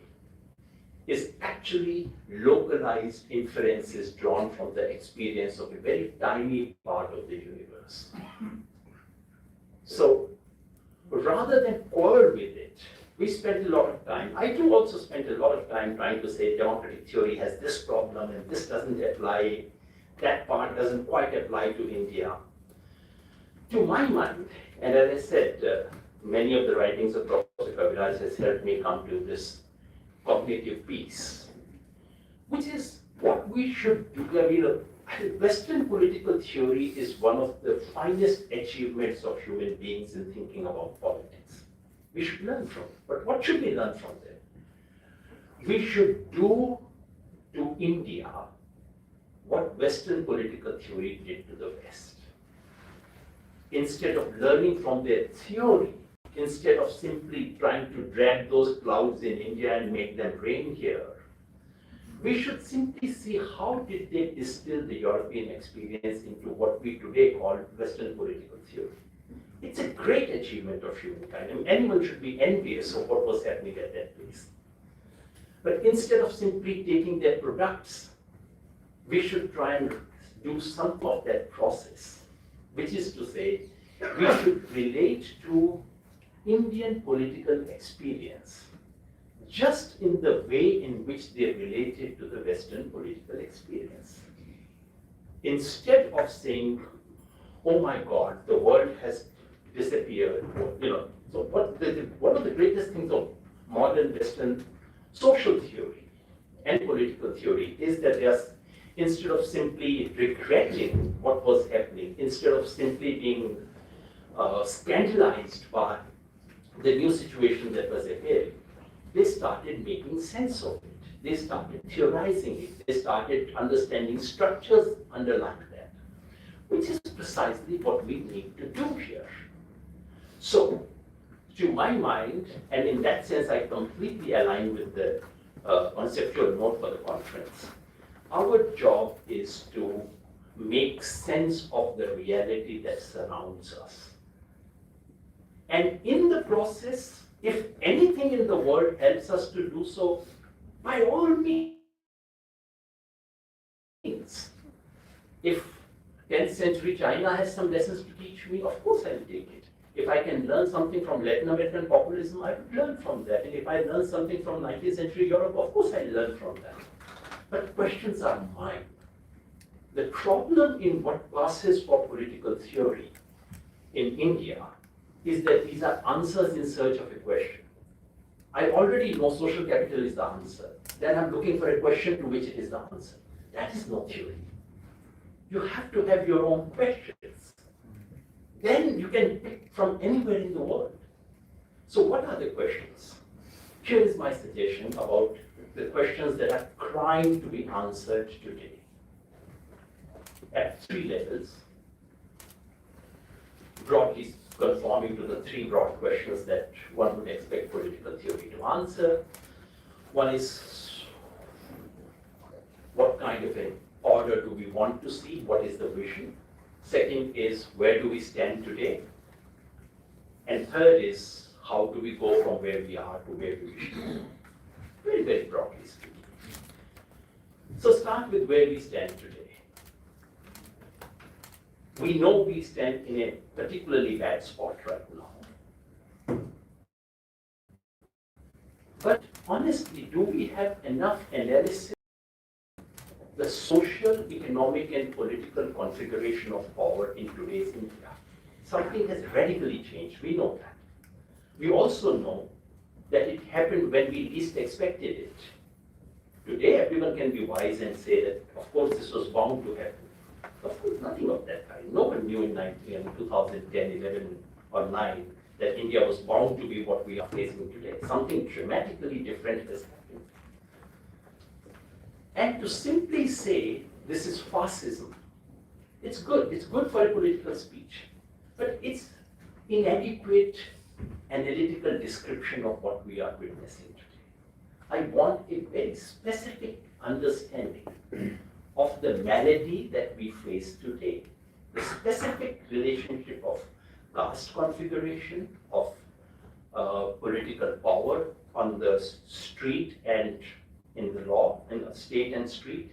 is actually localized inferences drawn from the experience of a very tiny part of the universe. So rather than quarrel with it, we spent a lot of time, I too also spent a lot of time trying to say democratic theory has this problem and this doesn't apply, that part doesn't quite apply to India. To my mind, and as I said, many of the writings of Professor Kaviraj has helped me come to this cognitive piece, which is what we should do. I mean, Western political theory is one of the finest achievements of human beings in thinking about politics. We should learn from it. But what should we learn from them? We should do to India what Western political theory did to the West. Instead of learning from their theory, instead of simply trying to drag those clouds in India and make them rain here, we should simply see how did they distill the European experience into what we today call Western political theory. It's a great achievement of humankind. I mean, anyone should be envious of what was happening at that place. But instead of simply taking their products, we should try and do some of that process, which is to say, we should relate to Indian political experience just in the way in which they related to the Western political experience. Instead of saying, oh my God, the world has disappeared, so one of the greatest things of modern Western social theory and political theory is that instead of simply regretting what was happening, instead of simply being scandalized by the new situation that was appearing, they started making sense of it. They started theorizing it. They started understanding structures underlying that, which is precisely what we need to do here. So, to my mind, and in that sense, I completely align with the conceptual note for the conference. Our job is to make sense of the reality that surrounds us. And in the process, if anything in the world helps us to do so, by all means. If 10th century China has some lessons to teach me, of course I will take it. If I can learn something from Latin American populism, I will learn from that. And if I learn something from 19th century Europe, of course I will learn from that. But questions are mine. The problem in what passes for political theory in India is that these are answers in search of a question. I already know social capital is the answer. Then I'm looking for a question to which it is the answer. That is no theory. You have to have your own questions. Then you can pick from anywhere in the world. So what are the questions? Here is my suggestion about the questions that are crying to be answered today. At three levels, broadly conforming to the three broad questions that one would expect political theory to answer. One is, what kind of an order do we want to see? What is the vision? Second is, where do we stand today? And third is, how do we go from where we are to where we wish to go? Very, very broadly speaking. So start with where we stand today. We know we stand in a particularly bad spot right now. But honestly, do we have enough analysis the social, economic, and political configuration of power in today's India. Something has radically changed, we know that. We also know that it happened when we least expected it. Today, everyone can be wise and say that, of course, this was bound to happen. Of course, nothing of that kind. No one knew in 2010, 11, or 9 that India was bound to be what we are facing today. Something dramatically different has happened. And to simply say this is fascism, it's good for a political speech, but it's inadequate analytical description of what we are witnessing today. I want a very specific understanding of the malady that we face today, the specific relationship of caste configuration, of political power on the street and in the law, in the state and street,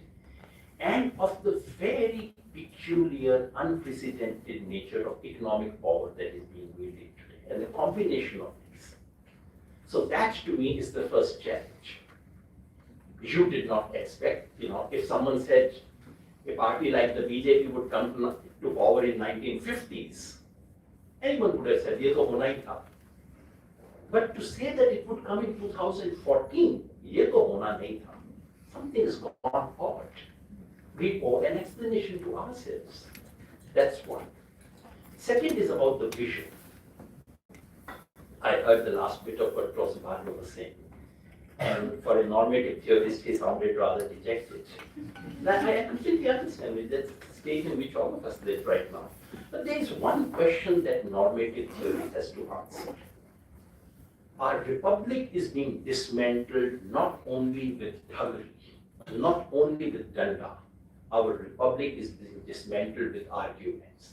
and of the very peculiar, unprecedented nature of economic power that is being wielded today, and the combination of these. So that to me is the first challenge. You did not expect, if someone said a party like the BJP would come to power in 1950s, anyone would have said, ye to hona hi tha. But to say that it would come in 2014, ye to hona nahi tha. Something has gone odd. We owe an explanation to ourselves. That's one. Second is about the vision. I heard the last bit of what Professor Bhargava was saying. And for a normative theorist, he sounded rather dejected. I completely understand it. That's the stage in which all of us live right now. But there is one question that normative theory has to answer. Our republic is being dismantled not only with thuggery, not only with danda. Our republic is being dismantled with arguments.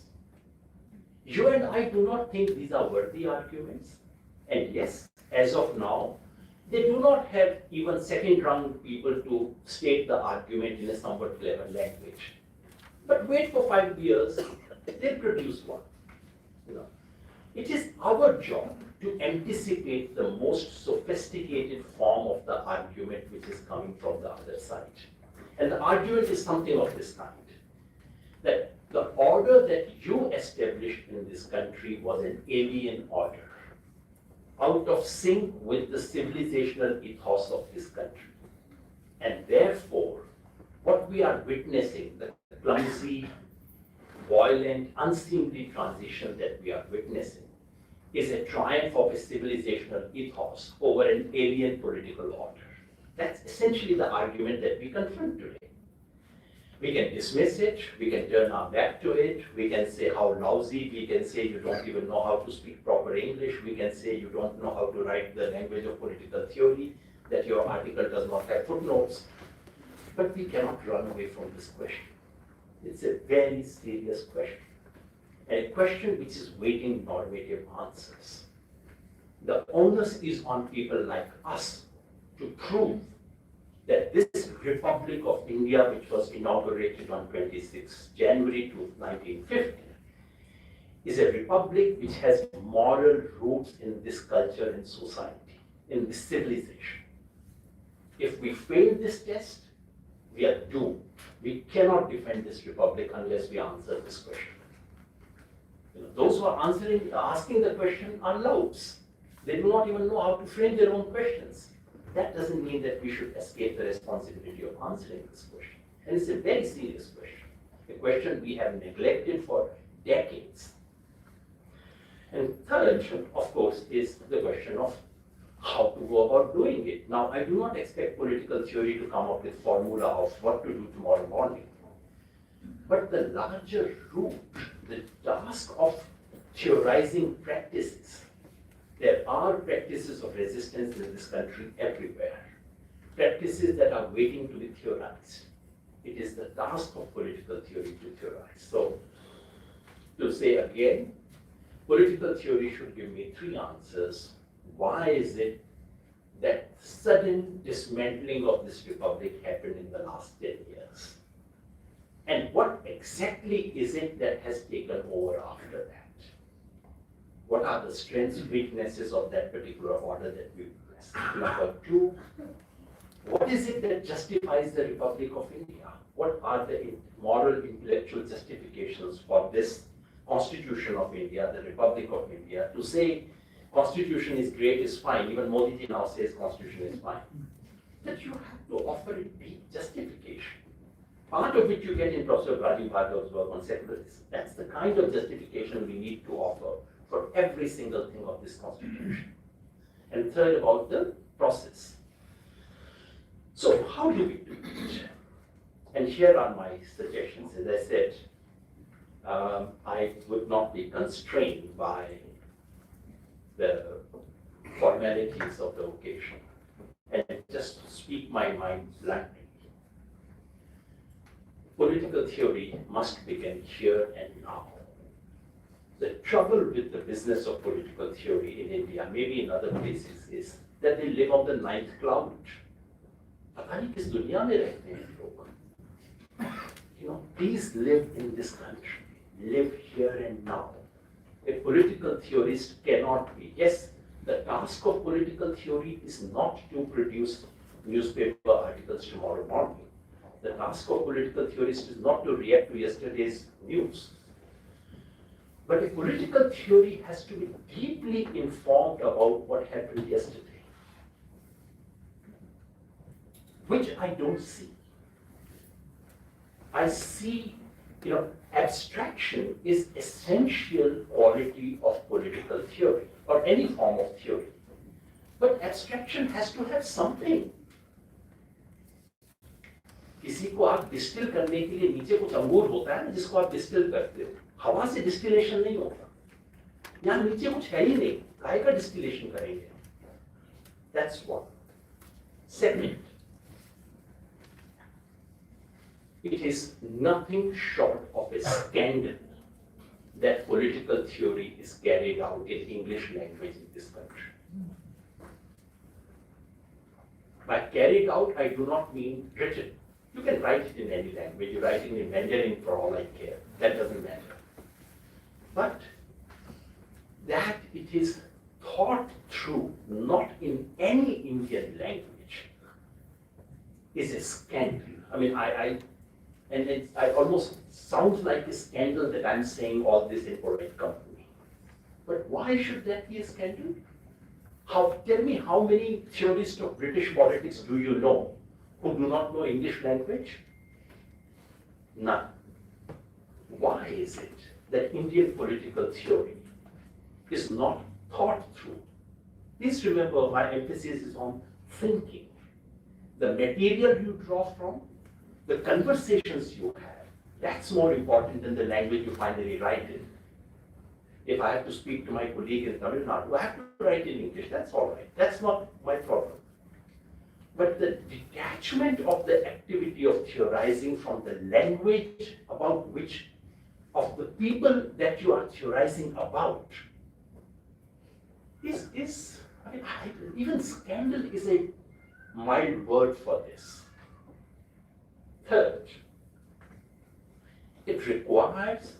You and I do not think these are worthy arguments. And yes, as of now, they do not have even second-round people to state the argument in a somewhat clever language. But wait for 5 years, they'll produce one. It is our job to anticipate the most sophisticated form of the argument which is coming from the other side. And the argument is something of this kind, that the order that you established in this country was an alien order, out of sync with the civilizational ethos of this country. And therefore, what we are witnessing, the clumsy, violent, unseemly transition that we are witnessing, is a triumph of a civilizational ethos over an alien political order. That's essentially the argument that we confront today. We can dismiss it, we can turn our back to it, we can say how lousy, we can say you don't even know how to speak proper English, we can say you don't know how to write the language of political theory, that your article does not have footnotes. But we cannot run away from this question. It's a very serious question, and a question which is waiting normative answers. The onus is on people like us to prove that this Republic of India, which was inaugurated on 26 January 1950, is a republic which has moral roots in this culture and society, in this civilization. If we fail this test, we are doomed. We cannot defend this republic unless we answer this question. Those who are asking the question are louts. They do not even know how to frame their own questions. That doesn't mean that we should escape the responsibility of answering this question. And it's a very serious question, a question we have neglected for decades. And third, of course, is the question of how to go about doing it. Now, I do not expect political theory to come up with formula of what to do tomorrow morning. But the larger root, the task of theorizing practices. There are practices of resistance in this country everywhere. Practices that are waiting to be theorized. It is the task of political theory to theorize. So, to say again, political theory should give me 3 answers. Why is it that sudden dismantling of this republic happened in the last 10 years? And what exactly is it that has taken over after that? What are the strengths, weaknesses of that particular order that we witness? Number 2, What is it that justifies the Republic of India? What are the moral, intellectual justifications for this Constitution of India, the Republic of India? To say Constitution is great is fine, even Modi ji now says Constitution is fine. That you have to offer a deep justification. Part of it you get in Professor Rajiv Bhargav's work on secularism. That's the kind of justification we need to offer for every single thing of this Constitution. And third, about the process. So how do we do it? And here are my suggestions. As I said, I would not be constrained by the formalities of the occasion and just speak my mind bluntly. Political theory must begin here and now. The trouble with the business of political theory in India, maybe in other places, is that they live on the ninth cloud. पता नहीं किस दुनिया में रहते हैं लोग. You know, please live in this country. Live here and now. A political theorist cannot be. Yes, the task of political theory is not to produce newspaper articles tomorrow morning. The task of political theorist is not to react to yesterday's news. But a political theory has to be deeply informed about what happened yesterday, which I don't see. I see, abstraction is essential quality of political theory or any form of theory. But abstraction has to have something. किसी को आप distil करने के लिए नीचे कुछ अंगूर होता है ना जिसको आप डिस्टिल करते हो, हवा से डिस्टिलेशन नहीं होता. यहाँ नीचे कुछ है ही नहीं, काय का डिस्टिलेशन करेंगे? That's one. Second, it is nothing short of a scandal that political theory is carried out in English language in this country. By carried out, I do not mean written. You can write it in any language. You write it in Mandarin for all I care. That doesn't matter. But that it is thought through, not in any Indian language, is a scandal. I mean, it almost sounds like a scandal that I'm saying all this in polite company. But why should that be a scandal? Tell me, how many theorists of British politics do you know who do not know English language? None. Why is it that Indian political theory is not thought through? Please remember, my emphasis is on thinking. The material you draw from, the conversations you have, that's more important than the language you finally write in. If I have to speak to my colleague in Tamil Nadu, I have to write in English, that's all right. That's not my problem. But the detachment of the activity of theorizing from the language about which, of the people that you are theorizing about, even scandal is a mild word for this. Third, it requires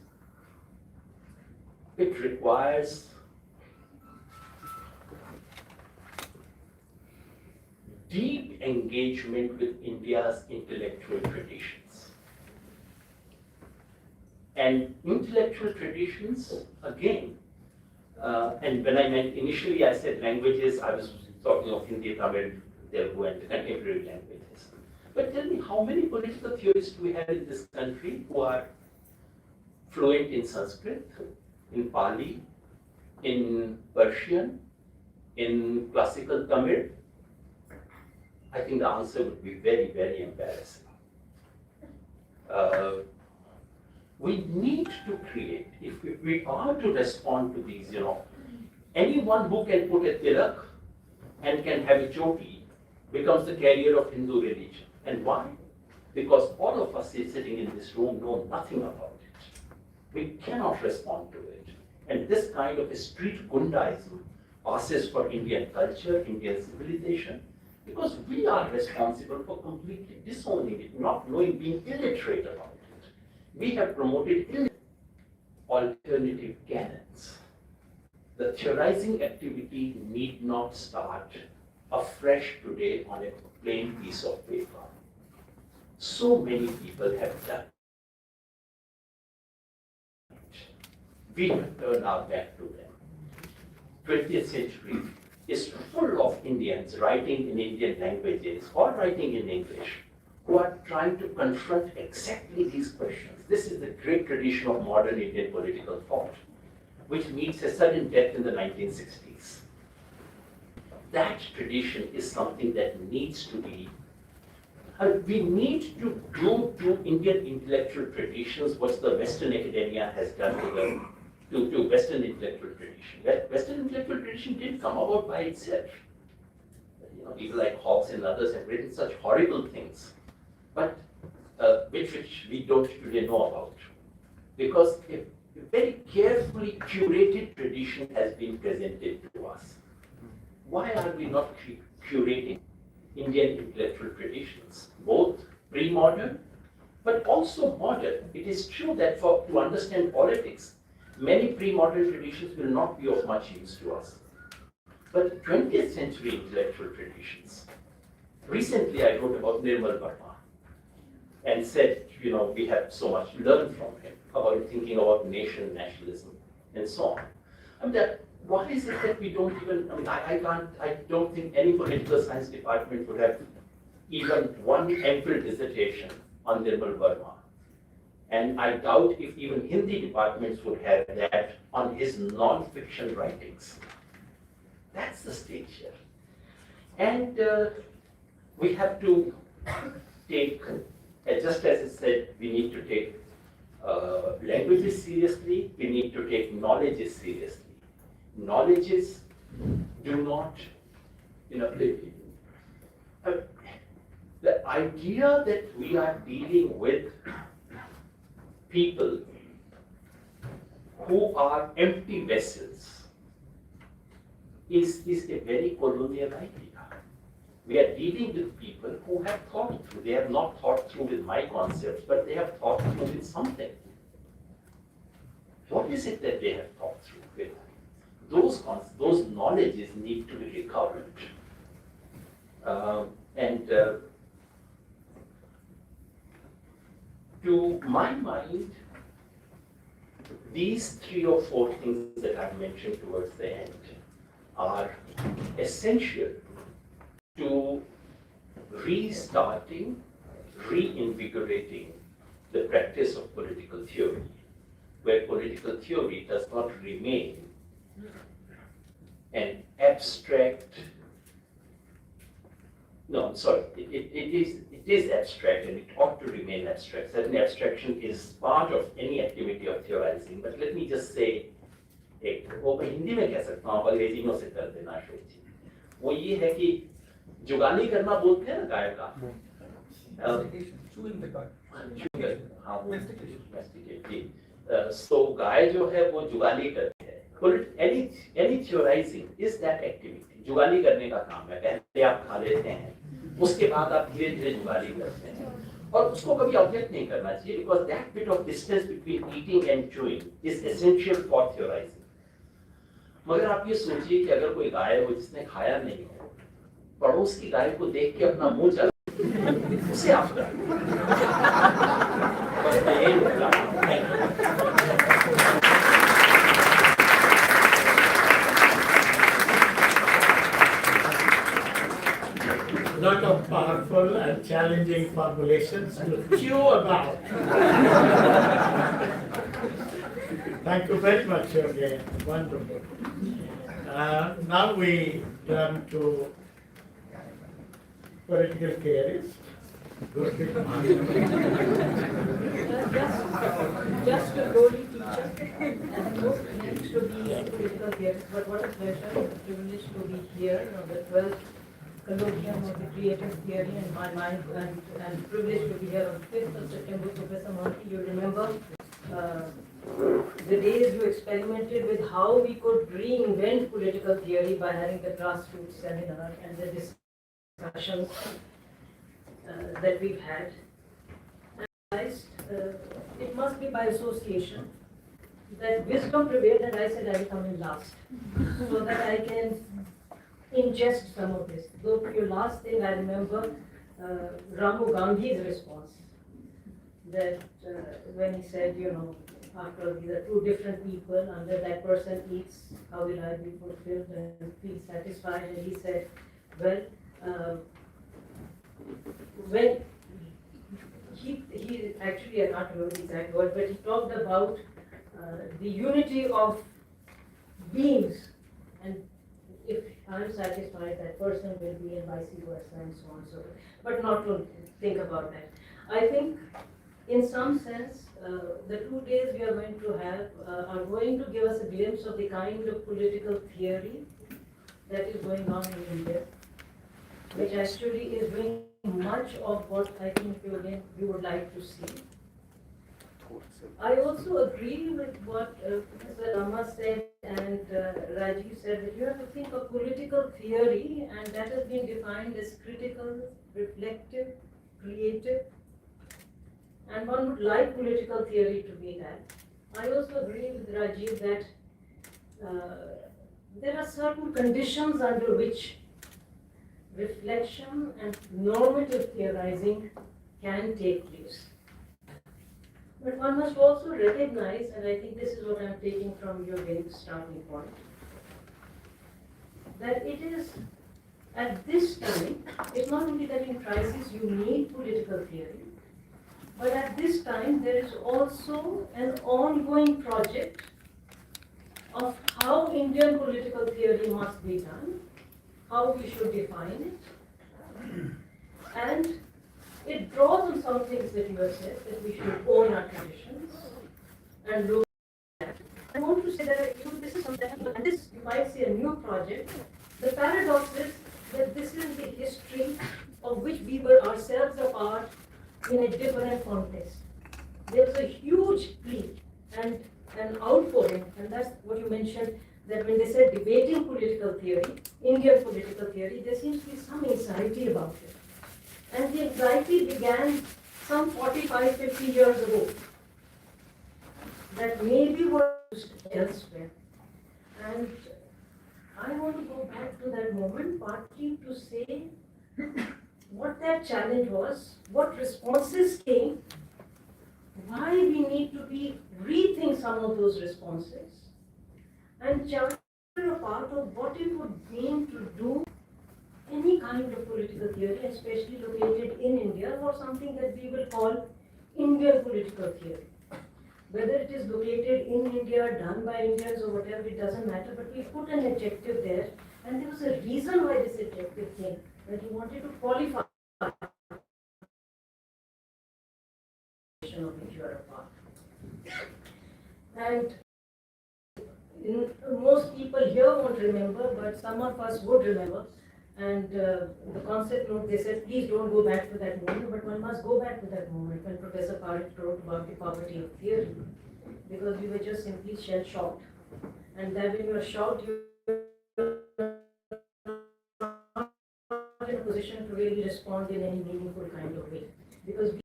deep engagement with India's intellectual traditions. And intellectual traditions, again, and when I meant initially, I said languages, I was talking of Hindi, Tamil, Telugu, and contemporary languages. But tell me, how many political theorists do we have in this country who are fluent in Sanskrit, in Pali, in Persian, in classical Tamil? I think the answer would be very, very embarrassing. We need to create, if we are to respond to these, anyone who can put a tilak and can have a choti becomes the carrier of Hindu religion. And why? Because all of us sitting in this room know nothing about it. We cannot respond to it. And this kind of a street gundaism passes for Indian culture, Indian civilization, because we are responsible for completely disowning it, not knowing, being illiterate about it. We have promoted alternative canons. The theorizing activity need not start afresh today on a plain piece of paper. So many people have done it. We have turned our back to them. 20th century is full of Indians writing in Indian languages or writing in English who are trying to confront exactly these questions. This is the great tradition of modern Indian political thought, which meets a sudden death in the 1960s. That tradition is something that needs to be, we need to do to Indian intellectual traditions what the Western academia has done to Western intellectual tradition. Western intellectual tradition didn't come about by itself. You know, people like Hobbes and others have written such horrible things, but which we don't today know about. Because a very carefully curated tradition has been presented to us. Why are we not curating Indian intellectual traditions, both pre-modern, but also modern? It is true that to understand politics, many pre-modern traditions will not be of much use to us. But 20th century intellectual traditions, recently I wrote about Nirmal Verma and said, you know, we have so much to learn from him about thinking about nation, nationalism, and so on. I mean, why is it that we don't even, I don't think any political science department would have even one ample dissertation on Nirmal Verma. And I doubt if even Hindi departments would have that on his non-fiction writings. That's the stage here. And we have to take, just as it said, we need to take languages seriously, we need to take knowledges seriously. Knowledges do not, you know, the idea that we are dealing with people who are empty vessels is a very colonial idea. We are dealing with people who have thought through. They have not thought through with my concepts, but they have thought through with something. What is it that they have thought through with? Those knowledges need to be recovered. To my mind, these 3 or 4 things that I've mentioned towards the end are essential to restarting, reinvigorating the practice of political theory, where political theory does not remain an abstract, no, I'm sorry, it is abstract and it ought to remain abstract. Certainly abstraction is part of any activity of theorizing, but let me just say, वो मैं हिंदी में कह सकता हूँ, अंग्रेजी में उसे कर देना चाहिए। वो ये है कि जुगाली करना बोलते हैं ना गाय का, हाँ वो so गाय जो है वो जुगाली करती है। Any theorizing is that activity. जुगाली करने का काम है, पहले आप खा लेते हैं, उसके बाद आप धीरे धीरे जुगाली करते हैं, और उसको कभी ऑब्जेक्ट नहीं करना चाहिए, because that bit of distance between eating and chewing is essential for theorizing. मगर आप ये सोचिए कि अगर कोई गाय हो जिसने खाया नहीं हो, पड़ोस की गाय को देख के अपना मुंह चला, उसे आप Lot of powerful and challenging formulations to chew about. Thank you very much again. Wonderful. Now we turn to political theorists. Just a lowly teacher, and no privilege to be a political theorist, but what a pleasure and a privilege to be here on the 12th colloquium of the creative theory, and my mind and privilege to be here on 5th of September. Professor Monty, you remember the days you experimented with how we could reinvent political theory by having the grassroots seminar and the discussions that we've had. It must be by association that wisdom prevailed, and I said I will come in last so that I can ingest some of this. Though your last thing, I remember Ramu Gandhi's response, that when he said, after these are two different people, unless that person eats, how will I be fulfilled and feel satisfied? And he said, well, when he actually, I can't remember the exact word, but he talked about the unity of beings, and if I'm satisfied, that person will be, and vice versa, and so on and so forth. But not to think about that. I think, in some sense, the 2 days we are going to have are going to give us a glimpse of the kind of political theory that is going on in India, which actually is doing much of what I think you would like to see. I also agree with what Professor Rama said and Rajiv said, that you have to think of political theory, and that has been defined as critical, reflective, creative, and one would like political theory to be that. I also agree with Rajiv that there are certain conditions under which reflection and normative theorizing can take place. But one must also recognize, and I think this is what I'm taking from your very starting point, that it is at this time, it's not only that in crisis you need political theory, but at this time there is also an ongoing project of how Indian political theory must be done, how we should define it, and it draws on some things that you have said, that we should own our traditions and look at that. I want to say that this is something, and this you might see a new project. The paradox is that this is the history of which we were ourselves a part in a different context. There was a huge plea and an outpouring, and that's what you mentioned, that when they said debating political theory, Indian political theory, there seems to be some anxiety about it. And the anxiety began some 45, 50 years ago, that maybe was elsewhere. And I want to go back to that moment, partly to say what that challenge was, what responses came, why we need to rethink some of those responses, and chart a part of what it would mean to do any kind of political theory, especially located in India, or something that we will call Indian political theory. Whether it is located in India, done by Indians or whatever, it doesn't matter, but we put an adjective there, and there was a reason why this adjective came, that he wanted to qualify of which you are a part. And most people here won't remember, but some of us would remember. And the concept note, they said, please don't go back to that moment, but one must go back to that moment when Professor Parekh wrote about the poverty of theory, because we were just simply shell-shocked. And then when you are shocked, you're not in a position to really respond in any meaningful kind of way. Because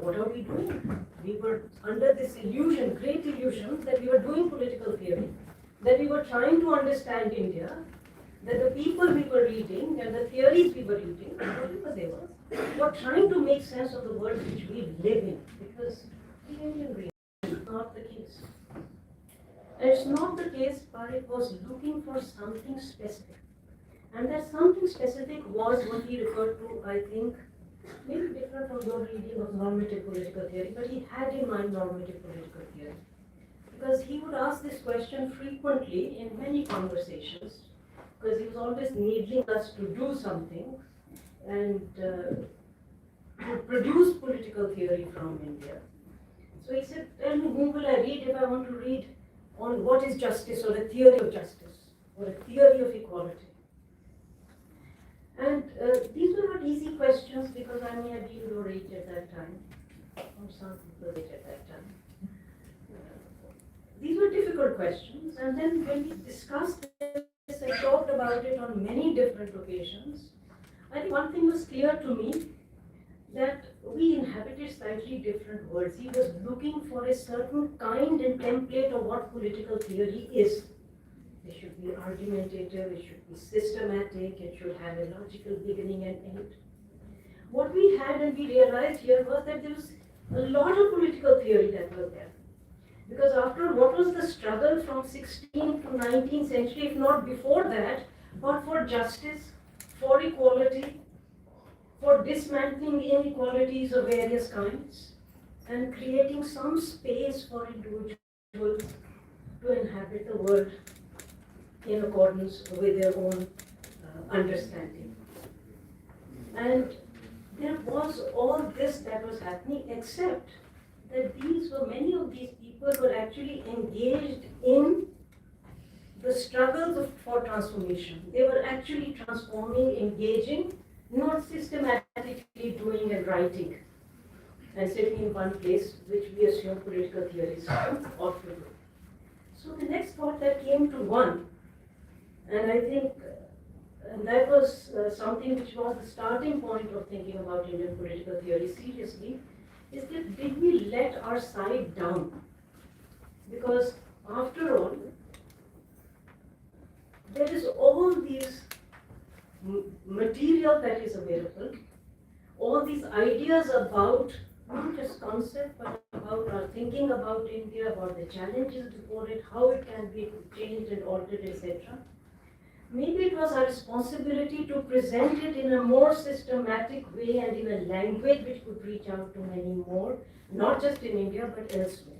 what are we doing? We were under this illusion, great illusion, that we were doing political theory, that we were trying to understand India, that the people we were reading and the theories we were reading, whatever they were trying to make sense of the world which we live in, because the Indian reality is not the case. And it's not the case, but it was looking for something specific. And that something specific was what he referred to, I think, maybe different from your reading of normative political theory, but he had in mind normative political theory. Because he would ask this question frequently in many conversations, because he was always needing us to do something and to produce political theory from India. So he said, tell me, whom will I read if I want to read on what is justice, or a theory of justice, or a theory of equality? And these were not easy questions, because I may have been your age at that time, or some people age at that time. These were difficult questions, and then when we discussed this and talked about it on many different occasions, I think one thing was clear to me, that we inhabited slightly different worlds. He was looking for a certain kind and template of what political theory is. There should be argument argumentative, it should be systematic, it should have a logical beginning and end. What we had and we realized here was that there was a lot of political theory that was there. Because after all, what was the struggle from 16th to 19th century, if not before that, but for justice, for equality, for dismantling inequalities of various kinds, and creating some space for individuals to inhabit the world in accordance with their own understanding. And there was all this that was happening, except that many of these people were actually engaged in the struggles for transformation. They were actually transforming, engaging, not systematically doing and writing and sitting in one place, which we assume political theories ought to do. So the next thought that came to one, and I think and that was something which was the starting point of thinking about Indian political theory seriously, is that did we let our side down? Because after all, there is all these material that is available, all these ideas about not just concept, but about our thinking about India, about the challenges before it, how it can be changed and altered, etc. Maybe it was our responsibility to present it in a more systematic way and in a language which could reach out to many more, not just in India, but elsewhere.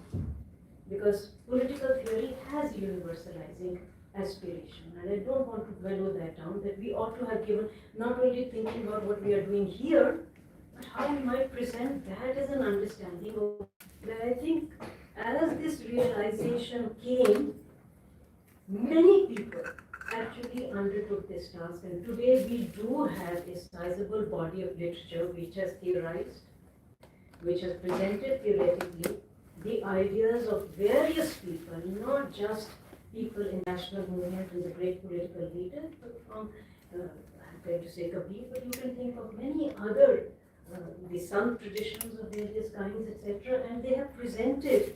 Because political theory has universalizing aspiration. And I don't want to mellow that down, that we ought to have given not only thinking about what we are doing here, but how we might present that as an understanding of that. I think as this realization came, many people actually undertook this task, and today we do have a sizable body of literature which has theorized, which has presented theoretically the ideas of various people, not just people in national movement and the great political leaders, but from, I'm going to say Kabir, but you can think of many other, the Sant traditions of various kinds, etc., and they have presented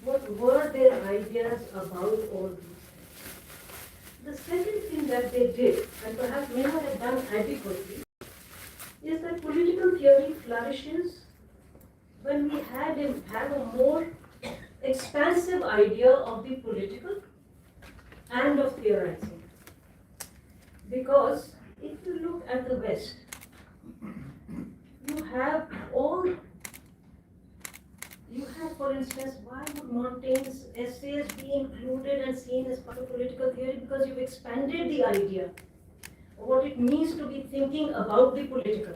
what were their ideas about all these. The second thing that they did, and perhaps may not have done adequately, is that political theory flourishes when we have a more expansive idea of the political and of theorizing. Because if you look at the West, you have, for instance, why would Montaigne's essays be included and seen as part of political theory? Because you've expanded the idea of what it means to be thinking about the political.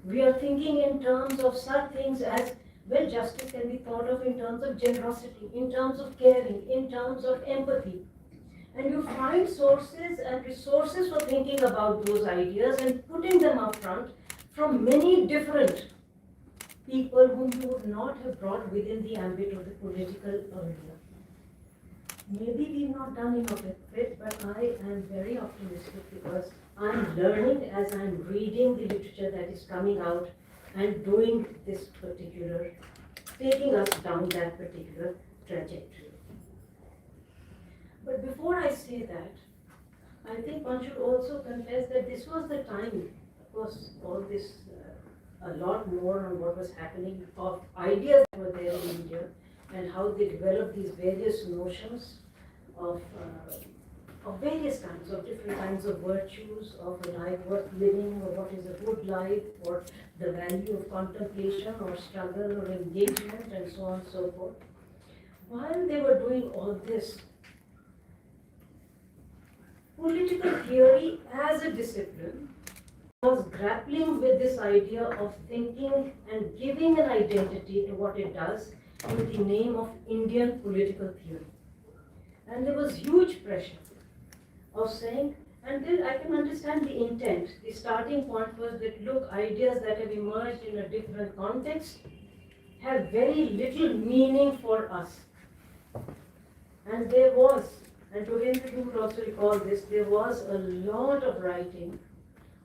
We are thinking in terms of such things as, well, justice can be thought of in terms of generosity, in terms of caring, in terms of empathy. And you find sources and resources for thinking about those ideas and putting them up front from many different people whom you would not have brought within the ambit of the political earlier. Maybe we've not done enough of it, but I am very optimistic because I'm learning as I'm reading the literature that is coming out and doing this particular, taking us down that particular trajectory. But before I say that, I think one should also confess that this was the time, of course, all this, a lot more on what was happening of ideas that were there in India and how they developed these various notions of various kinds, of different kinds of virtues, of a life worth living, or what is a good life, or the value of contemplation, or struggle, or engagement, and so on and so forth. While they were doing all this, political theory as a discipline was grappling with this idea of thinking and giving an identity to what it does in the name of Indian political theory. And there was huge pressure of saying, and then I can understand the intent. The starting point was that, look, ideas that have emerged in a different context have very little meaning for us. And there was, and Togendra, you would also recall this, there was a lot of writing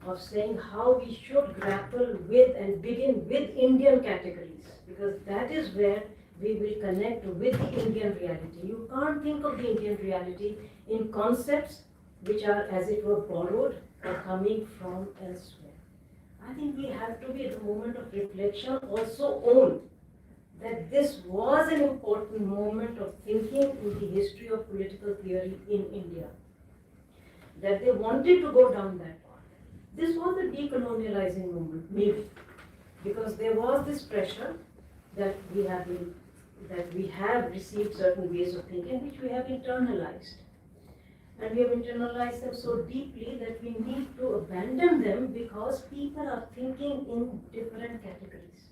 of saying how we should grapple with and begin with Indian categories, because that is where we will connect with the Indian reality. You can't think of the Indian reality in concepts which are, as it were, borrowed or coming from elsewhere. I think we have to be, at the moment of reflection, also own that this was an important moment of thinking in the history of political theory in India. That they wanted to go down that path. This was a decolonializing moment, maybe, because there was this pressure that we have received certain ways of thinking which we have internalized. And we have internalized them so deeply that we need to abandon them because people are thinking in different categories.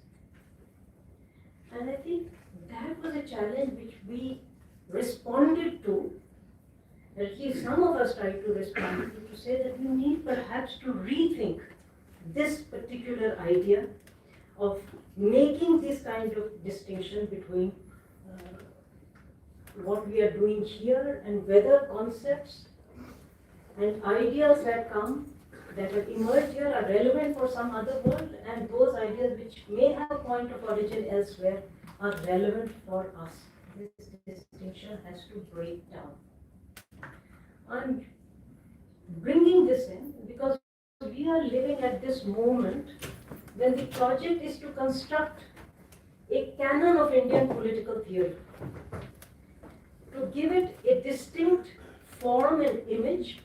And I think that was a challenge which we responded to, at least some of us tried to respond to say that we need perhaps to rethink this particular idea of making this kind of distinction between what we are doing here and whether concepts and ideas that have emerged here are relevant for some other world, and those ideas which may have a point of origin elsewhere are relevant for us. This distinction has to break down. I'm bringing this in because we are living at this moment when the project is to construct a canon of Indian political theory, to give it a distinct form and image,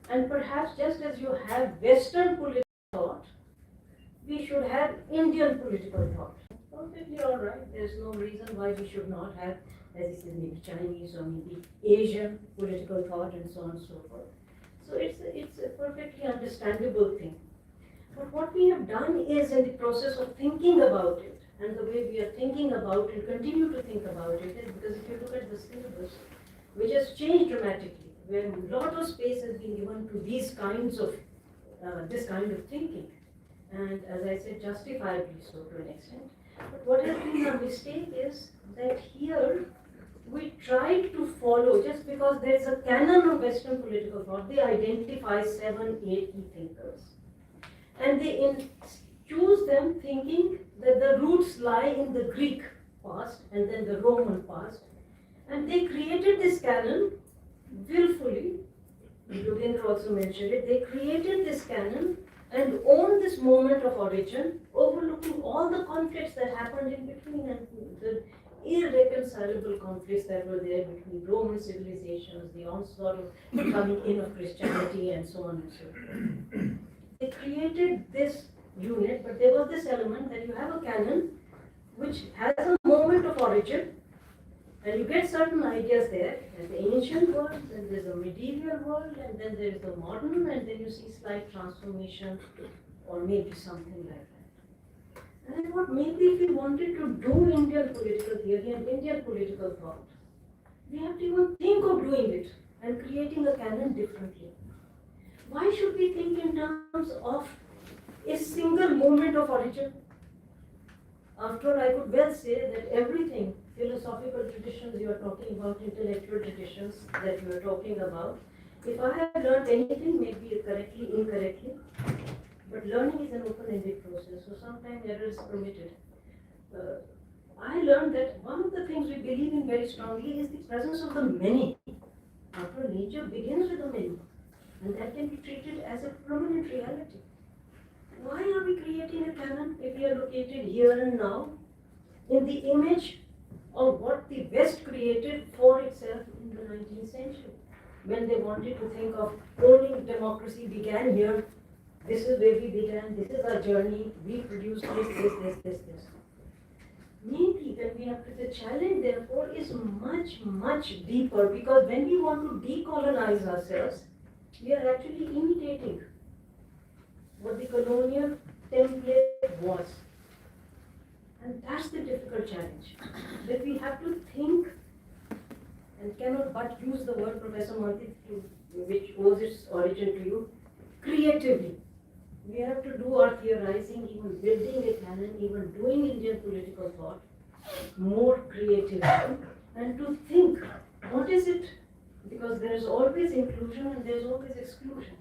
and perhaps just as you have Western political thought, we should have Indian political thought. Perfectly all right. There's no reason why we should not have, as you said, maybe Chinese or maybe Asian political thought and so on and so forth. So it's a perfectly understandable thing. But what we have done is, in the process of thinking about it, and the way we are thinking about and continue to think about it, is because if you look at the syllabus, which has changed dramatically, where a lot of space has been given to these kinds of this kind of thinking, and as I said, justifiably so to an extent. But what has been our mistake is that here we tried to follow, just because there is a canon of Western political thought, they identify 7, 8 key thinkers. And they choose them thinking that the roots lie in the Greek past and then the Roman past. And they created this canon willfully. Yogindra also mentioned it. They created this canon and owned this moment of origin, overlooking all the conflicts that happened in between and the irreconcilable conflicts that were there between Roman civilizations, the onslaught of coming in of Christianity, and so on and so forth. They created this unit, but there was this element that you have a canon which has a moment of origin, and you get certain ideas there. There's the ancient world, then there's a medieval world, and then there's the modern, and then you see slight transformation, or maybe something like that. And I thought maybe if we wanted to do Indian political theory and Indian political thought, we have to even think of doing it and creating a canon differently. Why should we think in terms of a single moment of origin? After all, I could well say that everything, philosophical traditions you are talking about, intellectual traditions that you are talking about, if I have learned anything, maybe correctly, incorrectly, but learning is an open-ended process, so sometimes error is permitted. I learned that one of the things we believe in very strongly is the presence of the many. After all, nature begins with the many, and that can be treated as a permanent reality. Why are we creating a canon if we are located here and now in the image of what the West created for itself in the 19th century? When they wanted to think of owning democracy began here, this is where we began, this is our journey, we produced this. Maybe then we have to, the challenge therefore is much, much deeper, because when we want to decolonize ourselves, we are actually imitating what the colonial template was. And that's the difficult challenge, that we have to think, and cannot but use the word Professor Monti, which owes its origin to you, creatively. We have to do our theorizing, even building a canon, even doing Indian political thought more creatively, and to think, what is it? Because there is always inclusion and there is always exclusion.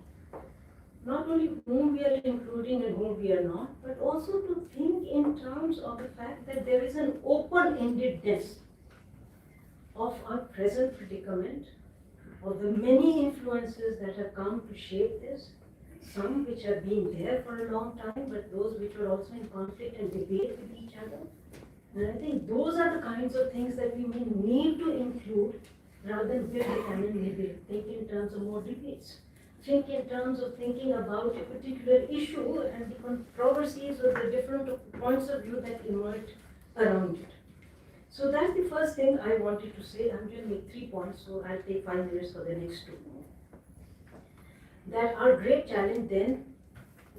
Not only whom we are including and whom we are not, but also to think in terms of the fact that there is an open-endedness of our present predicament, of the many influences that have come to shape this, some which have been there for a long time, but those which were also in conflict and debate with each other. And I think those are the kinds of things that we may need to include rather than build a canon, maybe think in terms of more debates. Think in terms of thinking about a particular issue and the controversies or the different points of view that emerge around it. So that's the first thing I wanted to say. I'm going to make 3 points, so I'll take 5 minutes for the next 2. That our great challenge then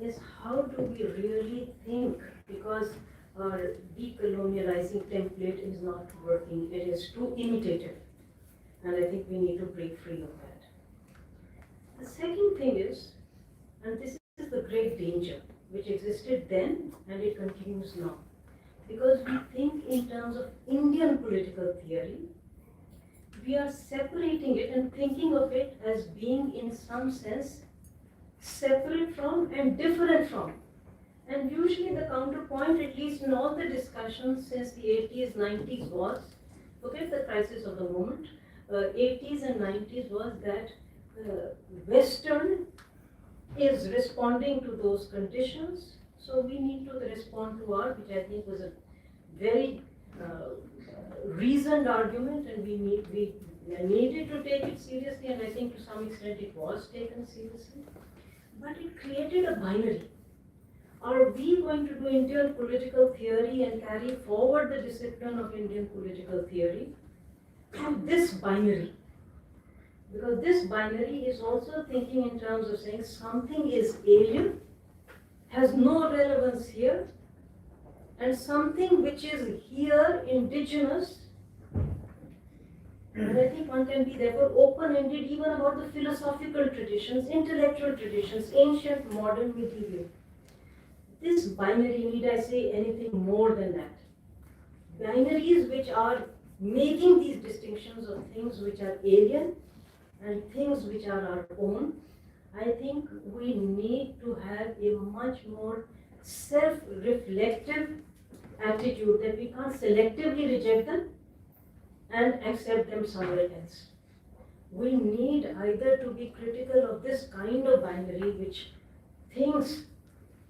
is how do we really think, because our decolonializing template is not working, it is too imitative, and I think we need to break free of that. The second thing is, and this is the great danger which existed then and it continues now, because we think in terms of Indian political theory, we are separating it and thinking of it as being in some sense separate from and different from. And usually the counterpoint, at least in all the discussions since the 80s, 90s was, forget the crisis of the moment, 80s and 90s was that Western is responding to those conditions, so we need to respond to our, which I think was a very reasoned argument, and we needed to take it seriously, and I think to some extent it was taken seriously. But it created a binary. Are we going to do Indian political theory and carry forward the discipline of Indian political theory to this binary? Because this binary is also thinking in terms of saying something is alien, has no relevance here, and something which is here, indigenous, and I think one can be therefore open-ended even about the philosophical traditions, intellectual traditions, ancient, modern, medieval. This binary, need I say anything more than that? Binaries which are making these distinctions of things which are alien and things which are our own, I think we need to have a much more self-reflective attitude that we can't selectively reject them and accept them somewhere else. We need either to be critical of this kind of binary which thinks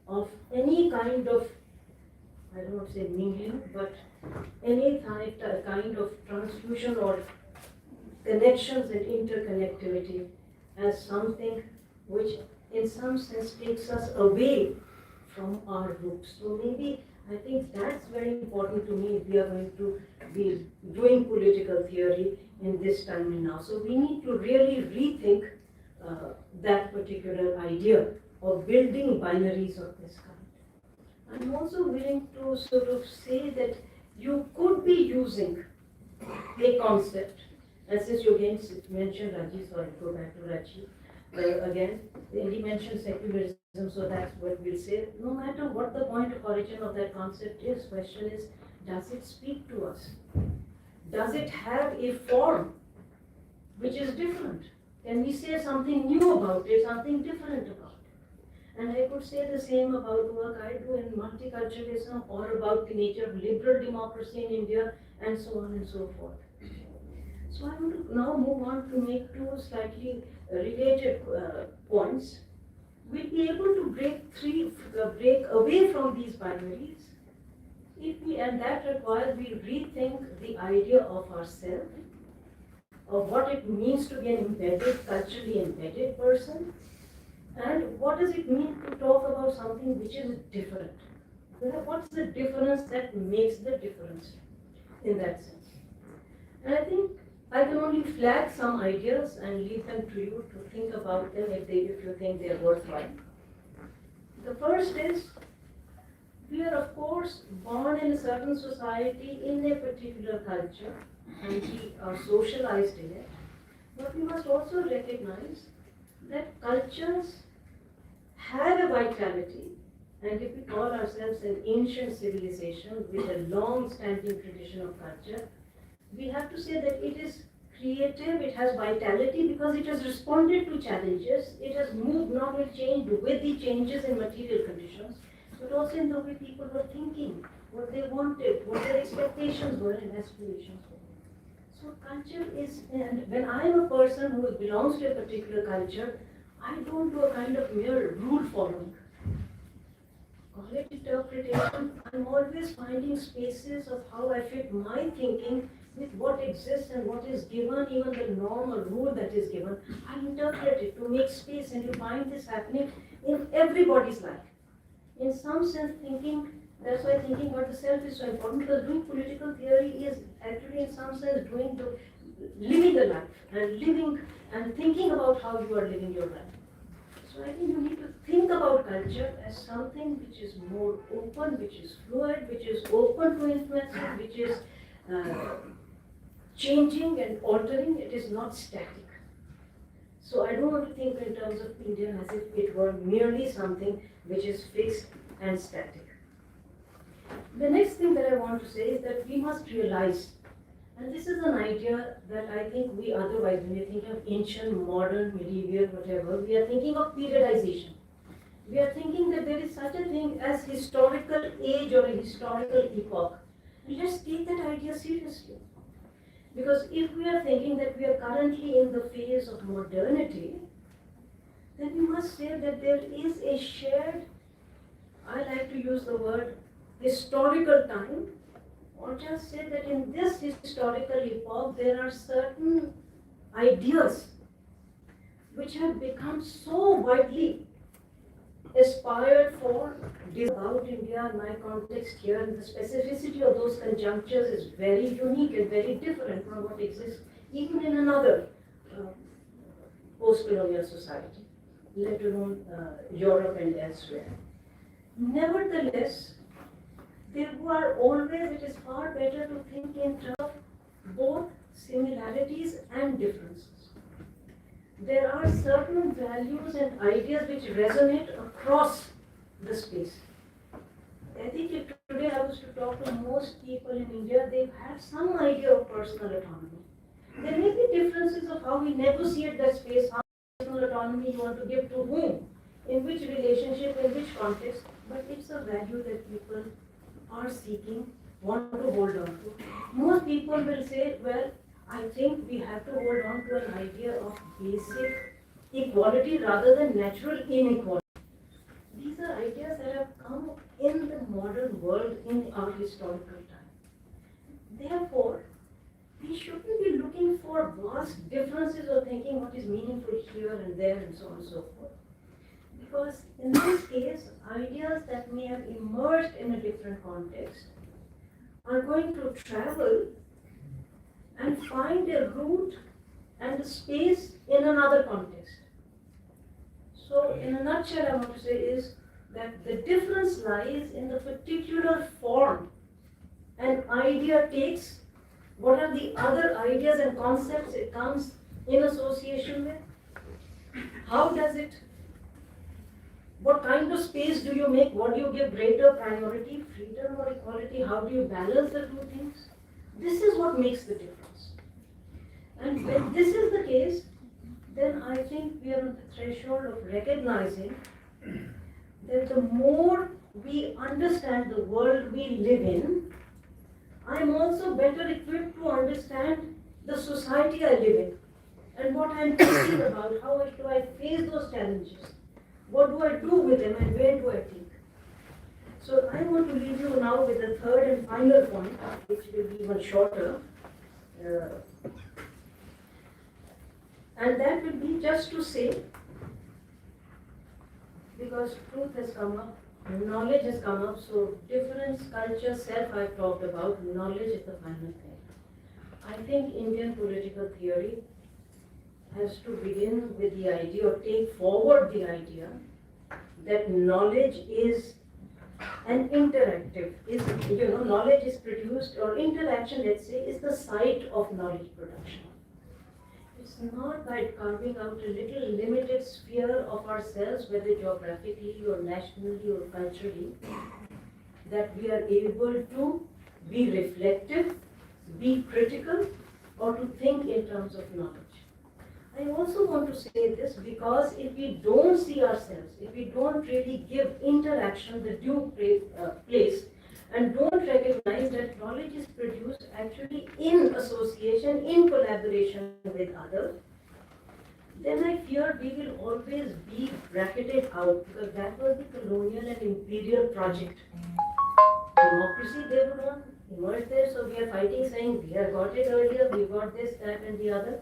of any kind of, I don't want to say mingling, but any kind of transfusion or connections and interconnectivity as something which in some sense takes us away from our roots. So maybe I think that's very important to me if we are going to be doing political theory in this time and now. So we need to really rethink that particular idea of building binaries of this kind. I'm also willing to sort of say that you could be using a concept, and since you again mentioned Raji, so I'll go back to Raji. Again, he mentioned secularism, so that's what we'll say. No matter what the point of origin of that concept is, question is, does it speak to us? Does it have a form which is different? Can we say something new about it, something different about it? And I could say the same about work I do in multiculturalism or about the nature of liberal democracy in India and so on and so forth. So I want to now move on to make 2 slightly related points. We'll be able to break away from these binaries if we, and that requires we rethink the idea of ourselves, of what it means to be an embedded, culturally embedded person, and what does it mean to talk about something which is different. What's the difference that makes the difference in that sense? And I think I can only flag some ideas and leave them to you to think about them if you think they are worthwhile. The first is, we are of course born in a certain society in a particular culture and we are socialized in it, but we must also recognize that cultures have a vitality, and if we call ourselves an ancient civilization with a long-standing tradition of culture, we have to say that it is creative, it has vitality because it has responded to challenges, it has moved, not only changed with the changes in material conditions, but also in the way people were thinking, what they wanted, what their expectations were and aspirations were. So culture is, and when I am a person who belongs to a particular culture, I don't do a kind of mere rule following. Call it interpretation. I'm always finding spaces of how I fit my thinking with what exists and what is given, even the norm or rule that is given. I interpret it to make space, and you find this happening in everybody's life. In some sense, thinking, that's why thinking about the self is so important, because doing political theory is actually in some sense living the life and living and thinking about how you are living your life. So I think you need to think about culture as something which is more open, which is fluid, which is open to influences, which is changing and altering. It is not static. So I don't want to think in terms of India as if it were merely something which is fixed and static. The next thing that I want to say is that we must realize, and this is an idea that I think we otherwise, when we think of ancient, modern, medieval, whatever, we are thinking of periodization. We are thinking that there is such a thing as historical age or a historical epoch. Let's take that idea seriously. Because if we are thinking that we are currently in the phase of modernity, then we must say that there is a shared, I like to use the word, historical time, or just say that in this historical epoch there are certain ideas which have become so widely aspired for about India. My context here and the specificity of those conjunctures is very unique and very different from what exists even in another post-colonial society, let alone Europe and elsewhere. Nevertheless, there were always, it is far better to think in terms of both similarities and differences. There are certain values and ideas which resonate across the space. I think if today I was to talk to most people in India, they have some idea of personal autonomy. There may be differences of how we negotiate that space, how personal autonomy you want to give to whom, in which relationship, in which context, but it's a value that people are seeking, want to hold on to. Most people will say, well, I think we have to hold on to an idea of basic equality rather than natural inequality. These are ideas that have come in the modern world in our historical time. Therefore, we shouldn't be looking for vast differences or thinking what is meaningful here and there and so on and so forth. Because in this case, ideas that may have emerged in a different context are going to travel and find a root and a space in another context. So in a nutshell, I want to say is that the difference lies in the particular form an idea takes, what are the other ideas and concepts it comes in association with, how does it, what kind of space do you make, what do you give greater priority, freedom or equality, how do you balance the two things? This is what makes the difference. And when this is the case, then I think we are on the threshold of recognizing that the more we understand the world we live in, I am also better equipped to understand the society I live in and what I am thinking about, how do I face those challenges, what do I do with them and where do I think. So I want to leave you now with the third and final point, which will be even shorter. And that will be just to say, because truth has come up, knowledge has come up, so difference, culture, self I've talked about, knowledge is the final thing. I think Indian political theory has to begin with the idea, or take forward the idea, that knowledge is an interactive, knowledge is produced, or interaction, let's say, is the site of knowledge production. It's not by carving out a little limited sphere of ourselves, whether geographically or nationally or culturally, that we are able to be reflective, be critical, or to think in terms of knowledge. I also want to say this because if we don't see ourselves, if we don't really give interaction the due place, and don't recognize that knowledge is produced actually in association, in collaboration with others, then I fear we will always be bracketed out, because that was the colonial and imperial project. Democracy, they would want emerge there, so we are fighting saying we have got it earlier, we got this, that and the other.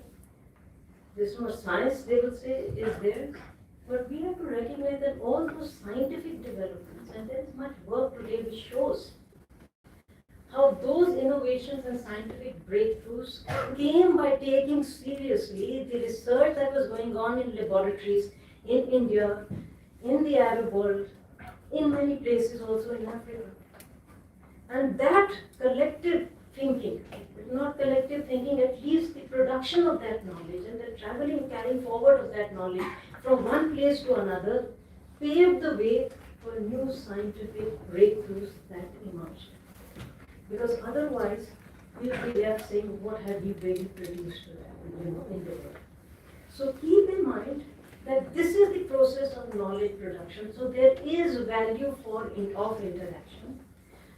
This much science, they will say, is there. But we have to recognize that all those scientific developments, and there is much work today which shows how those innovations and scientific breakthroughs came by taking seriously the research that was going on in laboratories in India, in the Arab world, in many places also in Africa. And that collective thinking, not collective thinking, at least the production of that knowledge and the traveling, carrying forward of that knowledge from one place to another, paved the way for new scientific breakthroughs that emerged. Because otherwise, we'll be left saying, what have we really produced in the world? So keep in mind that this is the process of knowledge production. So there is value of interaction,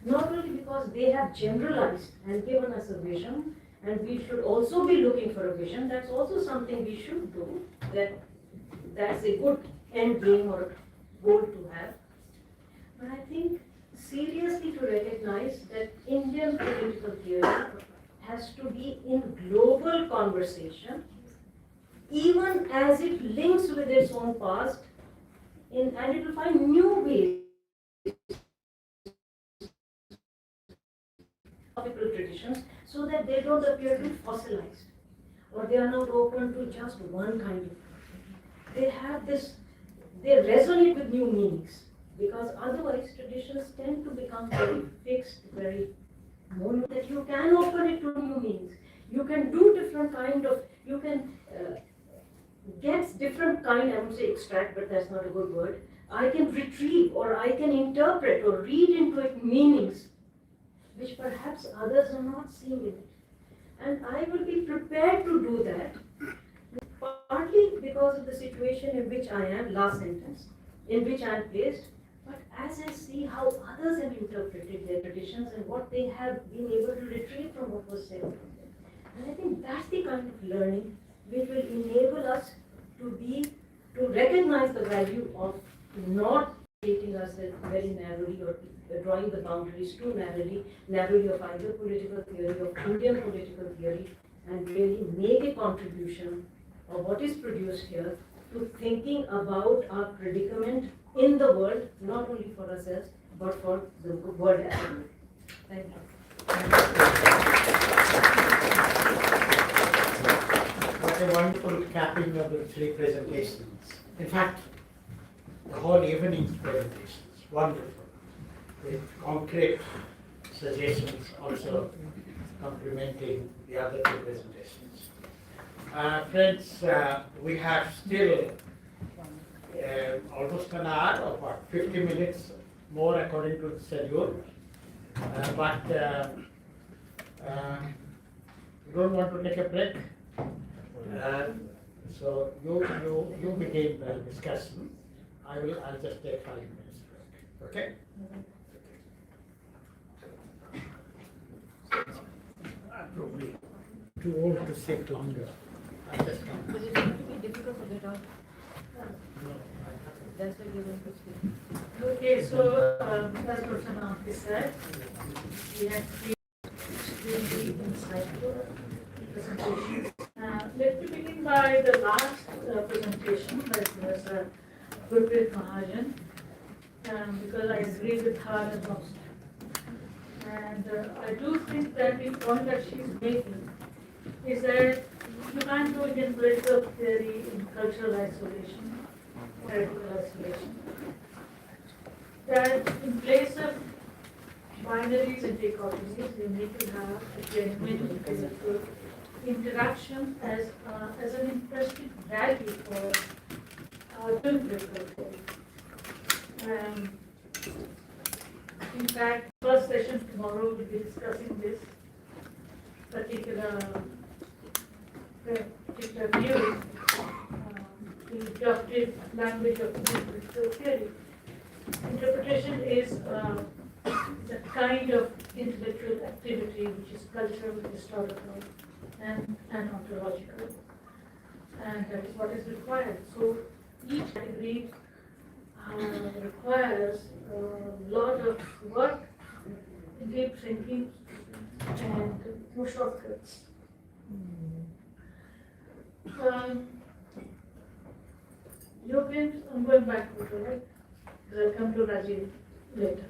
not only because they have generalized and given us a vision, and we should also be looking for a vision. That's also something we should do. That's a good end game or goal to have. But I think seriously to recognize that Indian political theory has to be in global conversation, even as it links with its own past, and it will find new ways topical traditions, so that they don't appear to be fossilized, or they are not open to just one kind of thought. They have this, they resonate with new meanings, because otherwise traditions tend to become very fixed, very mono, that you can open it to new meanings. You can do different kind of, you can get different kind, I would say extract, but that's not a good word. I can retrieve, or I can interpret or read into it meanings which perhaps others are not seeing in it. And I will be prepared to do that, partly because of the situation in which I am, last sentence, in which I am placed, but as I see how others have interpreted their traditions and what they have been able to retrieve from what was said from them. And I think that's the kind of learning which will enable us to recognize the value of not treating ourselves very narrowly or drawing the boundaries too narrowly of either political theory or Indian political theory, and really make a contribution of what is produced here to thinking about our predicament in the world, not only for ourselves, but for the world as a whole. Thank you. What a wonderful capping of the three presentations. In fact, the whole evening's presentations, wonderful, with concrete suggestions also complementing the other two presentations. Friends, we have still almost an hour, or what, 50 minutes more according to the schedule. But you don't want to take a break? So you begin the discussion. I'll just take 5 minutes break. Okay? Probably too old to sit longer. I just can't. But it's going to be difficult to get out. No, I haven't. That's why you're going to speak. Okay, so as Dr. Nampi said, we had three extremely insightful presentations. Let me begin by the last presentation that was Gurpreet Mahajan, because I agree with her the most. And I do think that the point that she's making is that you can't do Indian political theory in cultural isolation, political isolation. That in place of binaries and dichotomies, you need to have a genuine physical interaction as an interesting value for political theory. In fact, first session tomorrow will be discussing this particular view, the adopted language of political theory. Interpretation is a kind of intellectual activity which is cultural, historical, and ontological. And that is what is required. So each category requires a lot of work, deep thinking, and no shortcuts. Europeans, I'm going backward, right? Because I'll come to Rajiv later.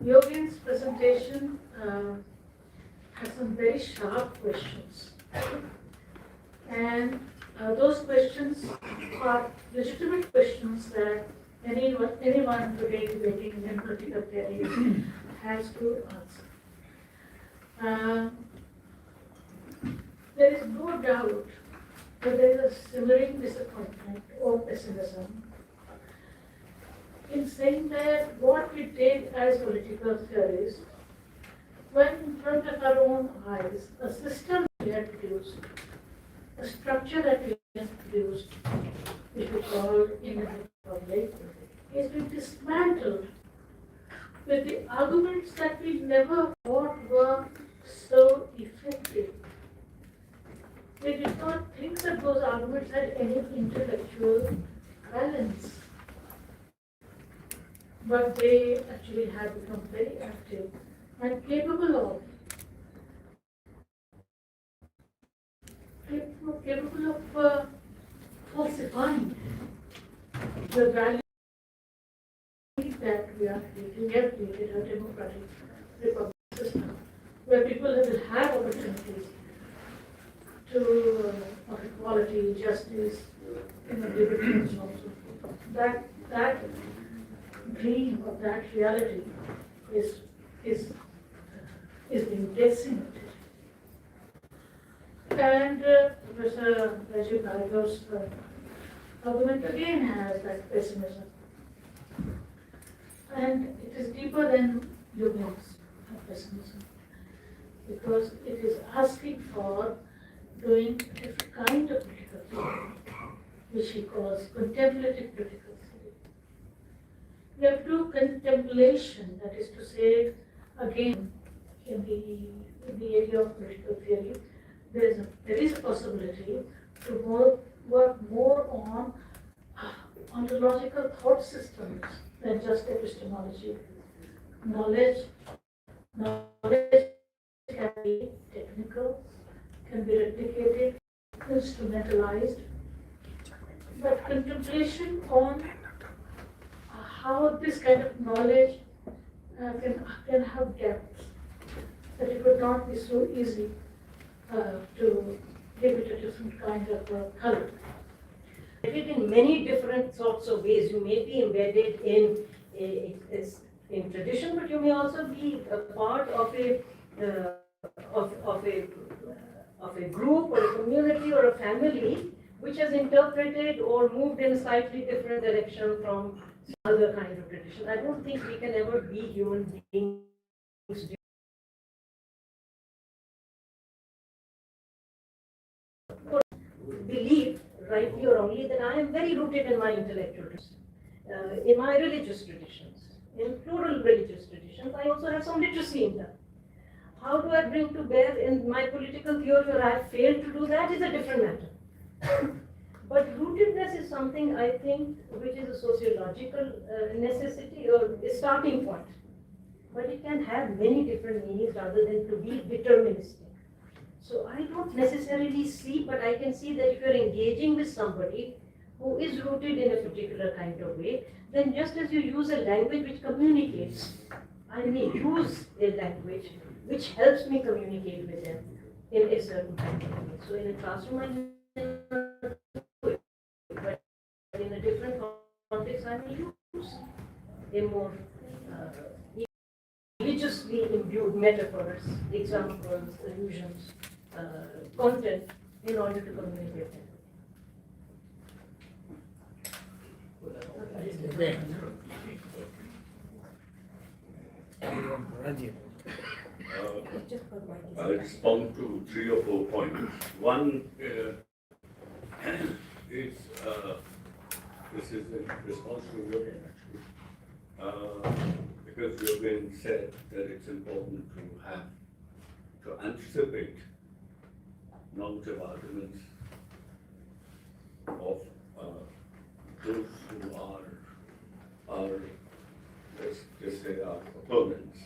Yogin's presentation has some very sharp questions. And those questions are legitimate questions that anyone today debating in political theory has to answer. There is no doubt that there is a simmering disappointment or pessimism in saying that what we did as political theorists, when in front of our own eyes, a system we had produced, a structure that we have produced, which we call in the Republic, is being dismantled with the arguments that we never thought were so effective. We did not think that those arguments had any intellectual balance, but they actually have become very active and capable of falsifying the value that we have created a democratic republic system where people will have opportunities to of equality, justice, liberty, and so on. That dream of that reality is being decimated. And Professor Rajiv Naidu's argument again has that pessimism. And it is deeper than Yugin's pessimism, because it is asking for doing a different kind of critical theory, which he calls contemplative critical theory. We have to do contemplation, that is to say, again, in the area of critical theory, there is a possibility to work more on ontological thought systems than just epistemology. Knowledge can be technical, can be replicated, instrumentalized, but contemplation on how this kind of knowledge can have depth, that it would not be so easy to give it a different kind of color. It in many different sorts of ways. You may be embedded in tradition, but you may also be a part of a group or a community or a family which has interpreted or moved in a slightly different direction from other kind of tradition. I don't think we can ever be human beings believe, rightly or wrongly, that I am very rooted in my intellectual traditions, in my religious traditions, in plural religious traditions. I also have some literacy in them. How do I bring to bear in my political theory, or I have failed to do that, is a different matter. But rootedness is something, I think, which is a sociological necessity or a starting point. But it can have many different meanings rather than to be deterministic. So I don't necessarily see, but I can see that if you're engaging with somebody who is rooted in a particular kind of way, then just as you use a language which communicates, I may use a language which helps me communicate with them in a certain kind of way. So in a classroom, I may not do it, but in a different context, I may use a more religiously imbued metaphors, examples, allusions, content in order to communicate them. I'll respond to 3 or 4 points. One is, this is in response to your actually. because you've been said that it's important to anticipate normative arguments of those who are, let's just say, our opponents,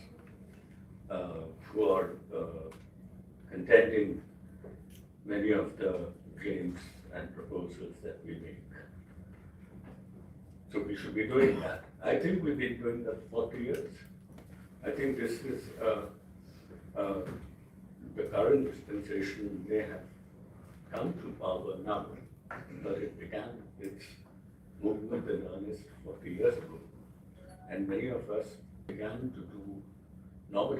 who are contending many of the claims and proposals that we make. So we should be doing that. I think we've been doing that for 40 years. I think this is, the current dispensation may have come to power now, but it began its movement in earnest 40 years ago. And many of us began to do normative